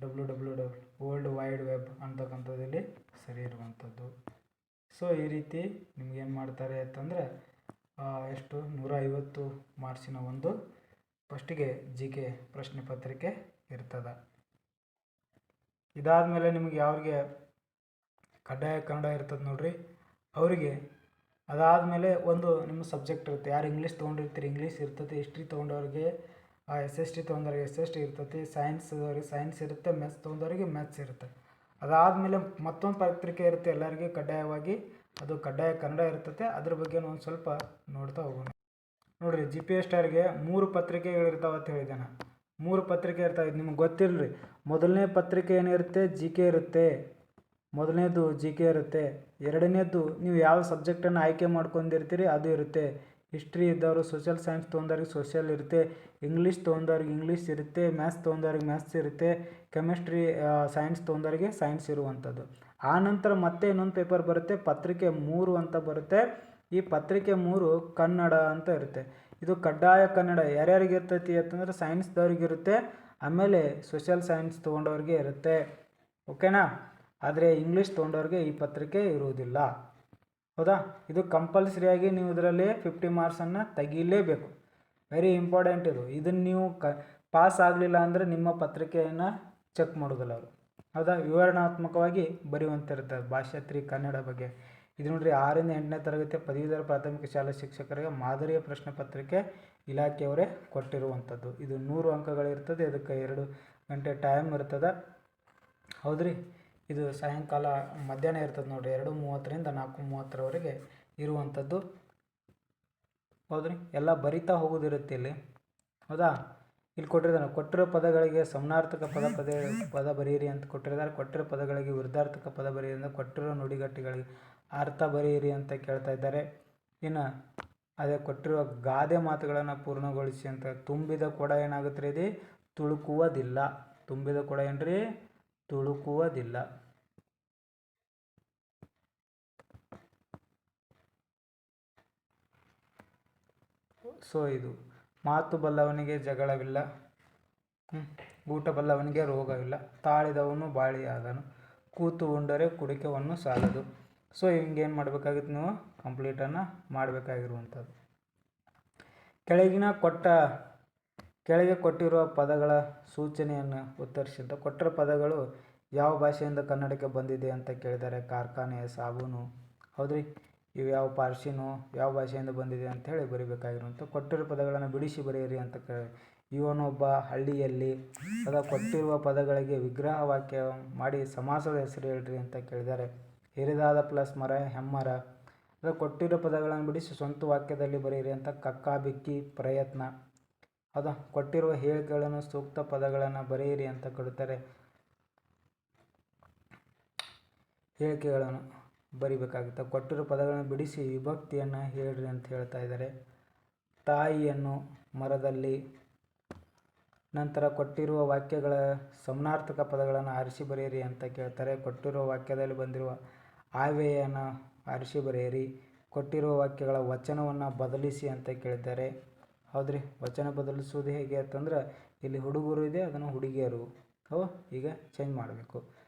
WWW ವರ್ಲ್ಡ್ ವೈಡ್ ವೆಬ್ ಅಂತಕ್ಕಂಥದ್ದು ಇಲ್ಲಿ ಸರಿ ಇರುವಂಥದ್ದು. ಸೊ ಈ ರೀತಿ ನಿಮ್ಗೇನು ಮಾಡ್ತಾರೆ ಅಂತಂದರೆ ಎಷ್ಟು 150 ಮಾರ್ಕ್ಸಿನ ಒಂದು ಫಸ್ಟಿಗೆ ಜಿ ಕೆ ಪ್ರಶ್ನೆ ಪತ್ರಿಕೆ ಇರ್ತದೆ. ಇದಾದಮೇಲೆ ನಿಮಗೆ ಯಾರಿಗೆ ಕಡ್ಡಾಯ ಕನ್ನಡ ಇರ್ತದೆ ನೋಡ್ರಿ ಅವರಿಗೆ. ಅದಾದಮೇಲೆ ಒಂದು ನಿಮ್ಮ ಸಬ್ಜೆಕ್ಟ್ ಇರುತ್ತೆ. ಯಾರು ಇಂಗ್ಲೀಷ್ ತೊಗೊಂಡಿರ್ತೀರಿ ಇಂಗ್ಲೀಷ್ ಇರ್ತದೆ, ಹಿಸ್ಟ್ರಿ ತೊಗೊಂಡವ್ರಿಗೆ SST ತೊಗೊಂಡವ್ರಿಗೆ SST ಇರ್ತೈತಿ, ಸೈನ್ಸ್ದವ್ರಿಗೆ ಸೈನ್ಸ್ ಇರುತ್ತೆ, ಮ್ಯಾಥ್ಸ್ ತೊಗೊಂಡವ್ರಿಗೆ ಮ್ಯಾಥ್ಸ್ ಇರುತ್ತೆ. ಅದಾದಮೇಲೆ ಮತ್ತೊಂದು ಪತ್ರಿಕೆ ಇರುತ್ತೆ ಎಲ್ಲರಿಗೆ ಕಡ್ಡಾಯವಾಗಿ, ಅದು ಕಡ್ಡಾಯ ಕನ್ನಡ ಇರ್ತದೆ. ಅದ್ರ ಬಗ್ಗೆ ಒಂದು ಸ್ವಲ್ಪ ನೋಡ್ತಾ ಹೋಗೋಣ. ನೋಡಿರಿ GPS ಸ್ಟಾರ್ಗೆ 3 ಪತ್ರಿಕೆಗಳಿರ್ತಾವೆ ಅಂತ ಹೇಳಿದೆ ನಾನು. 3 ಪತ್ರಿಕೆ ಇರ್ತಾವೆ. ನಿಮ್ಗೆ ಗೊತ್ತಿಲ್ಲರಿ, ಮೊದಲನೇ ಪತ್ರಿಕೆ ಏನಿರುತ್ತೆ GK ಇರುತ್ತೆ, ಮೊದಲನೇದು GK ಇರುತ್ತೆ. ಎರಡನೇದು ನೀವು ಯಾವ ಸಬ್ಜೆಕ್ಟನ್ನು ಆಯ್ಕೆ ಮಾಡ್ಕೊಂಡಿರ್ತೀರಿ ಅದು ಇರುತ್ತೆ. ಹಿಸ್ಟ್ರಿ ಇದ್ದವರು ಸೋಷಿಯಲ್ ಸೈನ್ಸ್ ತೊಗೊಂಡವ್ರಿಗೆ ಸೋಷಿಯಲ್ ಇರುತ್ತೆ, ಇಂಗ್ಲೀಷ್ ತೊಗೊಂಡವ್ರಿಗೆ ಇಂಗ್ಲೀಷ್ ಇರುತ್ತೆ, ಮ್ಯಾಥ್ಸ್ ತೊಗೊಂಡವ್ರಿಗೆ ಮ್ಯಾಥ್ಸ್ ಇರುತ್ತೆ, ಕೆಮಿಸ್ಟ್ರಿ ಸೈನ್ಸ್ ತೊಗೊಂಡವ್ರಿಗೆ ಸೈನ್ಸ್ ಇರುವಂಥದ್ದು. ಆ ನಂತರ ಮತ್ತೆ ಇನ್ನೊಂದು ಪೇಪರ್ ಬರುತ್ತೆ, ಪತ್ರಿಕೆ 3 ಅಂತ ಬರುತ್ತೆ. ಈ ಪತ್ರಿಕೆ 3 ಕನ್ನಡ ಅಂತ ಇರುತ್ತೆ. ಇದು ಕಡ್ಡಾಯ ಕನ್ನಡ ಯಾರ್ಯಾರಿಗೆ ಇರ್ತೈತಿ ಅಂತಂದ್ರೆ ಸೈನ್ಸ್ದವ್ರಿಗೆ ಇರುತ್ತೆ, ಆಮೇಲೆ ಸೋಷಿಯಲ್ ಸೈನ್ಸ್ ತೊಗೊಂಡವ್ರಿಗೆ ಇರುತ್ತೆ. ಓಕೆನಾ? ಆದರೆ ಇಂಗ್ಲೀಷ್ ತೊಗೊಂಡವ್ರಿಗೆ ಈ ಪತ್ರಿಕೆ ಇರುವುದಿಲ್ಲ. ಹೌದಾ? ಇದು ಕಂಪಲ್ಸರಿಯಾಗಿ ನೀವು ಇದರಲ್ಲಿ 50 ಮಾರ್ಕ್ಸನ್ನು ತೆಗೀಲೇಬೇಕು. ವೆರಿ ಇಂಪಾರ್ಟೆಂಟ್ ಇದು. ಇದನ್ನು ನೀವು ಪಾಸ್ ಆಗಲಿಲ್ಲ ಅಂದರೆ ನಿಮ್ಮ ಪತ್ರಿಕೆಯನ್ನು ಚೆಕ್ ಮಾಡೋದಿಲ್ಲ ಅವರು. ಹೌದಾ? ವಿವರಣಾತ್ಮಕವಾಗಿ ಬರೆಯುವಂತಿರ್ತದೆ ಭಾಷೆ 3 ಕನ್ನಡ ಬಗ್ಗೆ. ಇದು ನೋಡಿರಿ 6ರಿಂದ 8ನೇ ತರಗತಿಯ ಪದವೀಧರ ಪ್ರಾಥಮಿಕ ಶಾಲಾ ಶಿಕ್ಷಕರಿಗೆ ಮಾದರಿಯ ಪ್ರಶ್ನೆ ಪತ್ರಿಕೆ ಇಲಾಖೆಯವರೇ ಕೊಟ್ಟಿರುವಂಥದ್ದು. ಇದು 100 ಅಂಕಗಳಿರ್ತದೆ. ಇದಕ್ಕೆ 2 ಗಂಟೆ ಟೈಮ್ ಇರ್ತದೆ. ಹೌದ್ರಿ? ಇದು ಸಾಯಂಕಾಲ ಮಧ್ಯಾಹ್ನ ಇರ್ತದೆ ನೋಡಿರಿ, 2:30ರಿಂದ 4:30ರವರೆಗೆ ಇರುವಂಥದ್ದು. ಹೌದ್ರಿ? ಎಲ್ಲ ಬರಿತಾ ಹೋಗೋದಿರುತ್ತೆ ಇಲ್ಲಿ. ಹೌದಾ? ಇಲ್ಲಿ ಕೊಟ್ಟಿರೋ ಪದಗಳಿಗೆ ಸಮಾನಾರ್ಥಕ ಪದ ಬರೆಯಿರಿ ಅಂತ ಕೊಟ್ಟಿದ್ದಾರೆ. ಕೊಟ್ಟಿರೋ ಪದಗಳಿಗೆ ವಿರುದ್ಧಾರ್ಥಕ ಪದ ಬರೆಯಿರಿ ಅಂತ, ಕೊಟ್ಟಿರೋ ನುಡಿಗಟ್ಟುಗಳಿಗೆ ಅರ್ಥ ಬರೆಯಿರಿ ಅಂತ ಕೇಳ್ತಾ ಇದ್ದಾರೆ. ಇನ್ನು ಅದೇ ಕೊಟ್ಟಿರುವ ಗಾದೆ ಮಾತುಗಳನ್ನು ಪೂರ್ಣಗೊಳಿಸಿ ಅಂತ. ತುಂಬಿದ ಕೊಡ ಏನಾಗುತ್ತೆ ರೀ, ತುಳುಕುವುದಿಲ್ಲ. ತುಂಬಿದ ಕೊಡ ಏನ್ರಿ, ತುಳುಕುವುದಿಲ್ಲ. ಸೊ ಇದು ಮಾತು ಬಲ್ಲವನಿಗೆ ಜಗಳವಿಲ್ಲ, ಊಟ ಬಲ್ಲವನಿಗೆ ರೋಗವಿಲ್ಲ, ತಾಳಿದವನು ಬಾಳಿಯಾದನು, ಕೂತು ಉಂಡರೆ ಕುಡಿಕೆವನ್ನು ಸಾಲದು. ಸೊ ಹಿಂಗೇನು ಮಾಡಬೇಕಾಗಿತ್ತು, ನೀವು ಕಂಪ್ಲೀಟನ್ನು ಮಾಡಬೇಕಾಗಿರುವಂಥದ್ದು. ಕೆಳಗೆ ಕೊಟ್ಟಿರುವ ಪದಗಳ ಸೂಚನೆಯನ್ನು ಉತ್ತರಿಸಿದ. ಕೊಟ್ಟಿರೋ ಪದಗಳು ಯಾವ ಭಾಷೆಯಿಂದ ಕನ್ನಡಕ್ಕೆ ಬಂದಿದೆ ಅಂತ ಕೇಳಿದ್ದಾರೆ. ಕಾರ್ಖಾನೆ, ಸಾಬೂನು. ಹೌದ್ರಿ? ಇವು ಯಾವ ಪಾರ್ಸಿನೋ ಯಾವ ಭಾಷೆಯಿಂದ ಬಂದಿದೆ ಅಂಥೇಳಿ ಬರಿಬೇಕಾಗಿರುವಂಥ. ಕೊಟ್ಟಿರೋ ಪದಗಳನ್ನು ಬಿಡಿಸಿ ಬರೆಯಿರಿ ಅಂತ ಇವನೊಬ್ಬ ಹಳ್ಳಿಯಲ್ಲಿ. ಕೊಟ್ಟಿರುವ ಪದಗಳಿಗೆ ವಿಗ್ರಹ ವಾಕ್ಯ ಮಾಡಿ ಸಮಾಸದ ಹೆಸರು ಹೇಳ್ರಿ ಅಂತ ಕೇಳಿದ್ದಾರೆ. ಹಿರಿದಾದ ಪ್ಲಸ್ ಮರ, ಹೆಮ್ಮರ. ಕೊಟ್ಟಿರೋ ಪದಗಳನ್ನು ಬಿಡಿಸಿ ಸ್ವಂತ ವಾಕ್ಯದಲ್ಲಿ ಬರೆಯಿರಿ ಅಂತ. ಕಕ್ಕ, ಬಿಕ್ಕಿ, ಪ್ರಯತ್ನ. ಹೌದಾ? ಕೊಟ್ಟಿರುವ ಹೇಳಿಕೆಗಳನ್ನು ಸೂಕ್ತ ಪದಗಳನ್ನು ಬರೆಯಿರಿ ಅಂತ ಕೊಡ್ತಾರೆ. ಹೇಳಿಕೆಗಳನ್ನು ಬರಿಬೇಕಾಗುತ್ತೆ. ಕೊಟ್ಟಿರೋ ಪದಗಳನ್ನು ಬಿಡಿಸಿ ವಿಭಕ್ತಿಯನ್ನು ಹೇಳ್ರಿ ಅಂತ ಹೇಳ್ತಾ ಇದ್ದಾರೆ. ತಾಯಿಯನ್ನು, ಮರದಲ್ಲಿ. ನಂತರ ಕೊಟ್ಟಿರುವ ವಾಕ್ಯಗಳ ಸಮಾನಾರ್ಥಕ ಪದಗಳನ್ನು ಆರಿಸಿ ಬರೆಯಿರಿ ಅಂತ ಕೇಳ್ತಾರೆ. ಕೊಟ್ಟಿರುವ ವಾಕ್ಯದಲ್ಲಿ ಬಂದಿರುವ ಆಯ್ವೆಯನ್ನು ಆರಿಸಿ ಬರೆಯಿರಿ. ಕೊಟ್ಟಿರುವ ವಾಕ್ಯಗಳ ವಚನವನ್ನು ಬದಲಿಸಿ ಅಂತ ಕೇಳಿದ್ದಾರೆ. ಹೌದ್ರಿ? ವಚನ ಬದಲಿಸುವುದು ಹೇಗೆ ಅಂತಂದ್ರೆ, ಇಲ್ಲಿ ಹುಡುಗರು ಇದೆ, ಅದನ್ನು ಹುಡುಗಿಯರು. ಈಗ ಚೇಂಜ್ ಮಾಡಬೇಕು.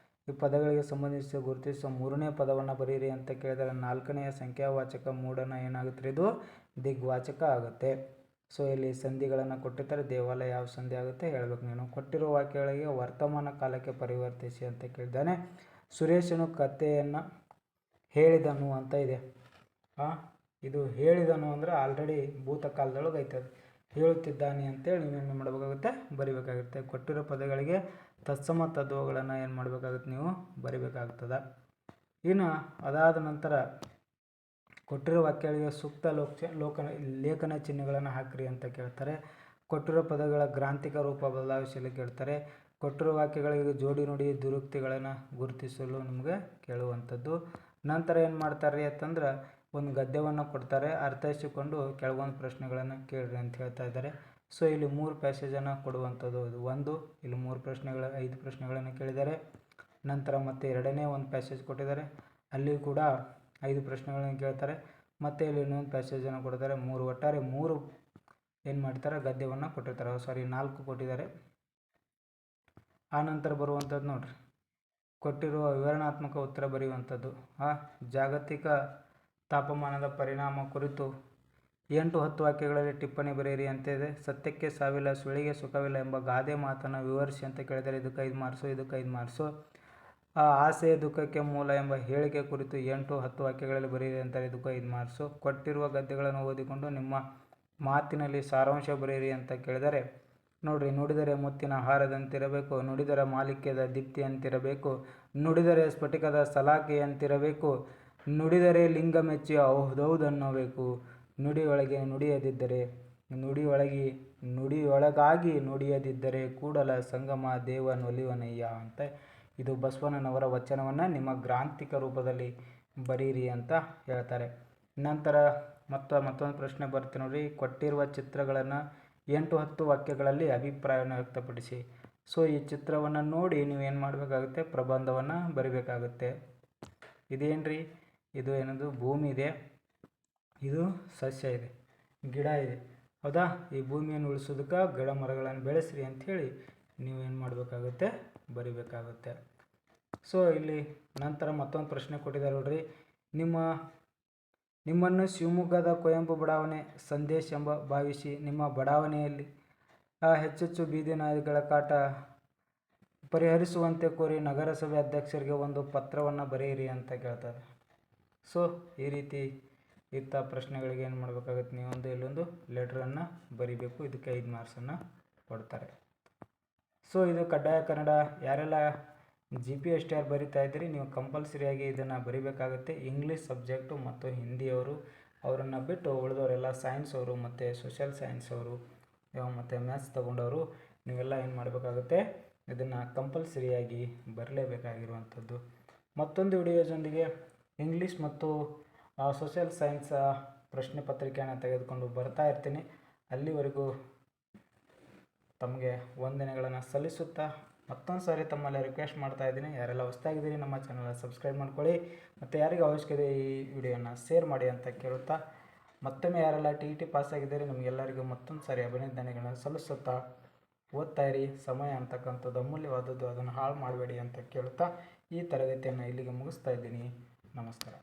ಈ ಪದಗಳಿಗೆ ಸಂಬಂಧಿಸಿ ಗುರುತಿಸುವ 3ನೇ ಪದವನ್ನು ಬರೀರಿ ಅಂತ ಕೇಳಿದರೆ 4ನೆಯ ಸಂಖ್ಯಾವಾಚಕ ಮೂಢನ ಏನಾಗುತ್ತೆ, ಇದು ದಿಗ್ವಾಚಕ ಆಗುತ್ತೆ. ಸೊ ಇಲ್ಲಿ ಸಂಧಿಗಳನ್ನು ಕೊಟ್ಟಿರ್ತಾರೆ. ದೇವಾಲಯ ಯಾವ ಸಂಧಿ ಆಗುತ್ತೆ ಹೇಳಬೇಕು ನೀನು. ಕೊಟ್ಟಿರುವ ವಾಕ್ಯಗಳಿಗೆ ವರ್ತಮಾನ ಕಾಲಕ್ಕೆ ಪರಿವರ್ತಿಸಿ ಅಂತ ಕೇಳಿದ್ದಾನೆ. ಸುರೇಶನು ಕಥೆಯನ್ನು ಹೇಳಿದನು ಅಂತ ಇದೆ. ಇದು ಹೇಳಿದನು ಅಂದರೆ ಆಲ್ರೆಡಿ ಭೂತಕಾಲದೊಳಗೆ ಐತದೆ. ಹೇಳುತ್ತಿದ್ದಾನೆ ಅಂತೇಳಿ ನೀವೇನು ಮಾಡಬೇಕಾಗುತ್ತೆ, ಬರಿಬೇಕಾಗುತ್ತೆ. ಕೊಟ್ಟಿರೋ ಪದಗಳಿಗೆ ತತ್ಸಮ ತದ್ವಗಳನ್ನು ಏನು ಮಾಡಬೇಕಾಗುತ್ತೆ, ನೀವು ಬರಿಬೇಕಾಗ್ತದೆ. ಇನ್ನು ಅದಾದ ನಂತರ ಕೊಟ್ಟಿರೋ ವಾಕ್ಯಗಳಿಗೆ ಸೂಕ್ತ ಲೇಖನ ಚಿಹ್ನೆಗಳನ್ನು ಹಾಕಿರಿ ಅಂತ ಕೇಳ್ತಾರೆ. ಕೊಟ್ಟಿರೋ ಪದಗಳ ಗ್ರಾಂಥಿಕ ರೂಪ ಬದಲಾಯಿಸಲು ಕೇಳ್ತಾರೆ. ಕೊಟ್ಟಿರೋ ವಾಕ್ಯಗಳಿಗೆ ಜೋಡಿ ನುಡಿ ದುರುಕ್ತಿಗಳನ್ನು ಗುರುತಿಸಲು ನಿಮಗೆ ಕೇಳುವಂಥದ್ದು. ನಂತರ ಏನು ಮಾಡ್ತಾರೆ ಅಂತಂದ್ರೆ, ಒಂದು ಗದ್ಯವನ್ನು ಕೊಡ್ತಾರೆ, ಅರ್ಥೈಸಿಕೊಂಡು ಕೆಲವೊಂದು ಪ್ರಶ್ನೆಗಳನ್ನು ಕೇಳ್ರಿ ಅಂತ ಹೇಳ್ತಾ ಇದ್ದಾರೆ. ಸೊ ಇಲ್ಲಿ 3 ಪ್ಯಾಸೇಜನ್ನು ಕೊಡುವಂಥದ್ದು. ಇದು ಒಂದು, ಇಲ್ಲಿ 5 ಪ್ರಶ್ನೆಗಳನ್ನು ಕೇಳಿದ್ದಾರೆ. ನಂತರ ಮತ್ತೆ 2ನೇ ಒಂದು ಪ್ಯಾಸೇಜ್ ಕೊಟ್ಟಿದ್ದಾರೆ, ಅಲ್ಲಿ ಕೂಡ 5 ಪ್ರಶ್ನೆಗಳನ್ನು ಕೇಳ್ತಾರೆ. ಮತ್ತು ಇಲ್ಲಿ ಇನ್ನೊಂದು ಪ್ಯಾಸೇಜನ್ನು ಕೊಡ್ತಾರೆ. ಒಟ್ಟಾರೆ 3 ಏನು ಮಾಡ್ತಾರೆ, ಗದ್ಯವನ್ನು ಕೊಟ್ಟಿರ್ತಾರೆ. 4 ಕೊಟ್ಟಿದ್ದಾರೆ. ಆ ನಂತರ ಬರುವಂಥದ್ದು ನೋಡ್ರಿ, ಕೊಟ್ಟಿರುವ ವಿವರಣಾತ್ಮಕ ಉತ್ತರ ಬರೆಯುವಂಥದ್ದು. ಜಾಗತಿಕ ತಾಪಮಾನದ ಪರಿಣಾಮ ಕುರಿತು 8-10 ವಾಕ್ಯಗಳಲ್ಲಿ ಟಿಪ್ಪಣಿ ಬರೆಯಿರಿ ಅಂತಿದೆ. ಸತ್ಯಕ್ಕೆ ಸಾವಿಲ್ಲ, ಸುಳ್ಳಿಗೆ ಸುಖವಿಲ್ಲ ಎಂಬ ಗಾದೆ ಮಾತನ್ನು ವಿವರಿಸಿ ಅಂತ ಕೇಳಿದರೆ ಇದಕ್ಕೆ 5 ಮಾರ್ಕ್ಸು, ಇದಕ್ಕೆ 5 ಮಾರ್ಕ್ಸು. ಆಸೆ ದುಃಖಕ್ಕೆ ಮೂಲ ಎಂಬ ಹೇಳಿಕೆ ಕುರಿತು 8-10 ವಾಕ್ಯಗಳಲ್ಲಿ ಬರೆಯಿರಿ ಅಂತಾರೆ, ಇದಕ್ಕೂ 5 ಮಾರ್ಕ್ಸು. ಕೊಟ್ಟಿರುವ ಗದ್ಯಗಳನ್ನು ಓದಿಕೊಂಡು ನಿಮ್ಮ ಮಾತಿನಲ್ಲಿ ಸಾರಾಂಶ ಬರೆಯಿರಿ ಅಂತ ಕೇಳಿದರೆ ನೋಡ್ರಿ, ನುಡಿದರೆ ಮುತ್ತಿನ ಹಾರದಂತಿರಬೇಕು, ನುಡಿದರೆ ಮಾಲಿಕ್ಯದ ದೀಪ್ತಿಯಂತಿರಬೇಕು, ನುಡಿದರೆ ಸ್ಫಟಿಕದ ಸಲಾಕೆಯಂತಿರಬೇಕು, ನುಡಿದರೆ ಲಿಂಗ ಮೆಚ್ಚಿ ಹೌದೌದನ್ನಬೇಕು, ನುಡಿಯೊಳಗೆ ನುಡಿಯದಿದ್ದರೆ ನುಡಿಯೊಳಗಾಗಿ ನುಡಿಯದಿದ್ದರೆ ಕೂಡಲ ಸಂಗಮ ದೇವನೊಲಿವನಯ್ಯ ಅಂತ ಇದು ಬಸವಣ್ಣನವರ ವಚನವನ್ನು ನಿಮ್ಮ ಗ್ರಾಂಥಿಕ ರೂಪದಲ್ಲಿ ಬರೀರಿ ಅಂತ ಹೇಳ್ತಾರೆ. ನಂತರ ಮತ್ತೊಂದು ಪ್ರಶ್ನೆ ಬರುತ್ತೆ ನೋಡ್ರಿ, ಕೊಟ್ಟಿರುವ ಚಿತ್ರಗಳನ್ನು 8-10 ವಾಕ್ಯಗಳಲ್ಲಿ ಅಭಿಪ್ರಾಯವನ್ನು ವ್ಯಕ್ತಪಡಿಸಿ. ಸೊ ಈ ಚಿತ್ರವನ್ನು ನೋಡಿ ನೀವೇನು ಮಾಡಬೇಕಾಗುತ್ತೆ, ಪ್ರಬಂಧವನ್ನು ಬರಿಬೇಕಾಗುತ್ತೆ. ಇದೇನ್ರಿ, ಇದು ಏನದು ಭೂಮಿ ಇದೆ, ಇದು ಸಸ್ಯ ಇದೆ, ಗಿಡ ಇದೆ, ಹೌದಾ? ಈ ಭೂಮಿಯನ್ನು ಉಳಿಸೋದಕ್ಕೆ ಗಿಡ ಮರಗಳನ್ನು ಬೆಳೆಸ್ರಿ ಅಂಥೇಳಿ ನೀವೇನು ಮಾಡಬೇಕಾಗುತ್ತೆ, ಬರಿಬೇಕಾಗುತ್ತೆ. ಸೊ ಇಲ್ಲಿ ನಂತರ ಮತ್ತೊಂದು ಪ್ರಶ್ನೆ ಕೊಟ್ಟಿದ್ದಾರೆ ನೋಡ್ರಿ, ನಿಮ್ಮನ್ನು ಶಿವಮೊಗ್ಗದ ಕುವೆಂಪು ಬಡಾವಣೆ ಸಂದೇಶ ಎಂಬ ಭಾವಿಸಿ ನಿಮ್ಮ ಬಡಾವಣೆಯಲ್ಲಿ ಹೆಚ್ಚೆಚ್ಚು ಬೀದಿ ನಾಯಿಗಳ ಕಾಟ ಪರಿಹರಿಸುವಂತೆ ಕೋರಿ ನಗರಸಭೆ ಅಧ್ಯಕ್ಷರಿಗೆ ಒಂದು ಪತ್ರವನ್ನು ಬರೆಯಿರಿ ಅಂತ ಕೇಳ್ತಾರೆ. ಸೊ ಈ ರೀತಿ ಇಂಥ ಪ್ರಶ್ನೆಗಳಿಗೆ ಏನು ಮಾಡಬೇಕಾಗುತ್ತೆ, ನೀವೊಂದು ಇಲ್ಲೊಂದು ಲೆಟ್ರನ್ನು ಬರಿಬೇಕು. ಇದಕ್ಕೆ 5 ಮಾರ್ಕ್ಸನ್ನು ಕೊಡ್ತಾರೆ. ಸೊ ಇದು ಕಡ್ಡಾಯ ಕನ್ನಡ ಯಾರೆಲ್ಲ GPSTR ಬರಿತಾ ಇದ್ದೀರಿ ನೀವು ಕಂಪಲ್ಸರಿಯಾಗಿ ಇದನ್ನು ಬರಿಬೇಕಾಗುತ್ತೆ. ಇಂಗ್ಲೀಷ್ ಸಬ್ಜೆಕ್ಟು ಮತ್ತು ಹಿಂದಿಯವರು ಅವರನ್ನು ಬಿಟ್ಟು ಉಳಿದವರೆಲ್ಲ ಸೈನ್ಸ್ ಅವರು ಮತ್ತು ಸೋಷಿಯಲ್ ಸೈನ್ಸ್ ಅವರು ಮತ್ತು ಮ್ಯಾಥ್ಸ್ ತೊಗೊಂಡವರು ನೀವೆಲ್ಲ ಏನು ಮಾಡಬೇಕಾಗುತ್ತೆ, ಇದನ್ನು ಕಂಪಲ್ಸರಿಯಾಗಿ ಬರಲೇಬೇಕಾಗಿರುವಂಥದ್ದು. ಮತ್ತೊಂದು ವಿಡಿಯೋದೊಂದಿಗೆ ಇಂಗ್ಲೀಷ್ ಮತ್ತು ಸೋಷಿಯಲ್ ಸೈನ್ಸ್ ಪ್ರಶ್ನೆ ಪತ್ರಿಕೆಯನ್ನು ತೆಗೆದುಕೊಂಡು ಬರ್ತಾ ಇರ್ತೀನಿ. ಅಲ್ಲಿವರೆಗೂ ತಮಗೆ ವಂದನೆಗಳನ್ನು ಸಲ್ಲಿಸುತ್ತಾ ಮತ್ತೊಂದು ಸಾರಿ ತಮ್ಮಲ್ಲಿ ರಿಕ್ವೆಸ್ಟ್ ಮಾಡ್ತಾ ಇದ್ದೀನಿ, ಯಾರೆಲ್ಲ ಹೊಸದಾಗಿದ್ದೀರಿ ನಮ್ಮ ಚಾನಲ್ ಸಬ್ಸ್ಕ್ರೈಬ್ ಮಾಡ್ಕೊಳ್ಳಿ ಮತ್ತು ಯಾರಿಗೆ ಅವಶ್ಯಕತೆ ಈ ವಿಡಿಯೋನ ಶೇರ್ ಮಾಡಿ ಅಂತ ಕೇಳುತ್ತಾ, ಮತ್ತೊಮ್ಮೆ ಯಾರೆಲ್ಲ TET ಪಾಸ್ ಆಗಿದ್ದೀರಿ ನಮಗೆಲ್ಲರಿಗೂ ಮತ್ತೊಂದು ಸಾರಿ ಅಭಿನಂದನೆಗಳನ್ನು ಸಲ್ಲಿಸುತ್ತಾ, ಓದ್ತಾ ಇರಿ. ಸಮಯ ಅಂತಕ್ಕಂಥದ್ದು ಅಮೂಲ್ಯವಾದದ್ದು, ಅದನ್ನು ಹಾಳು ಮಾಡಬೇಡಿ ಅಂತ ಕೇಳುತ್ತಾ ಈ ತರಗತಿಯನ್ನು ಇಲ್ಲಿಗೆ ಮುಗಿಸ್ತಾ ಇದ್ದೀನಿ. ನಮಸ್ಕಾರ.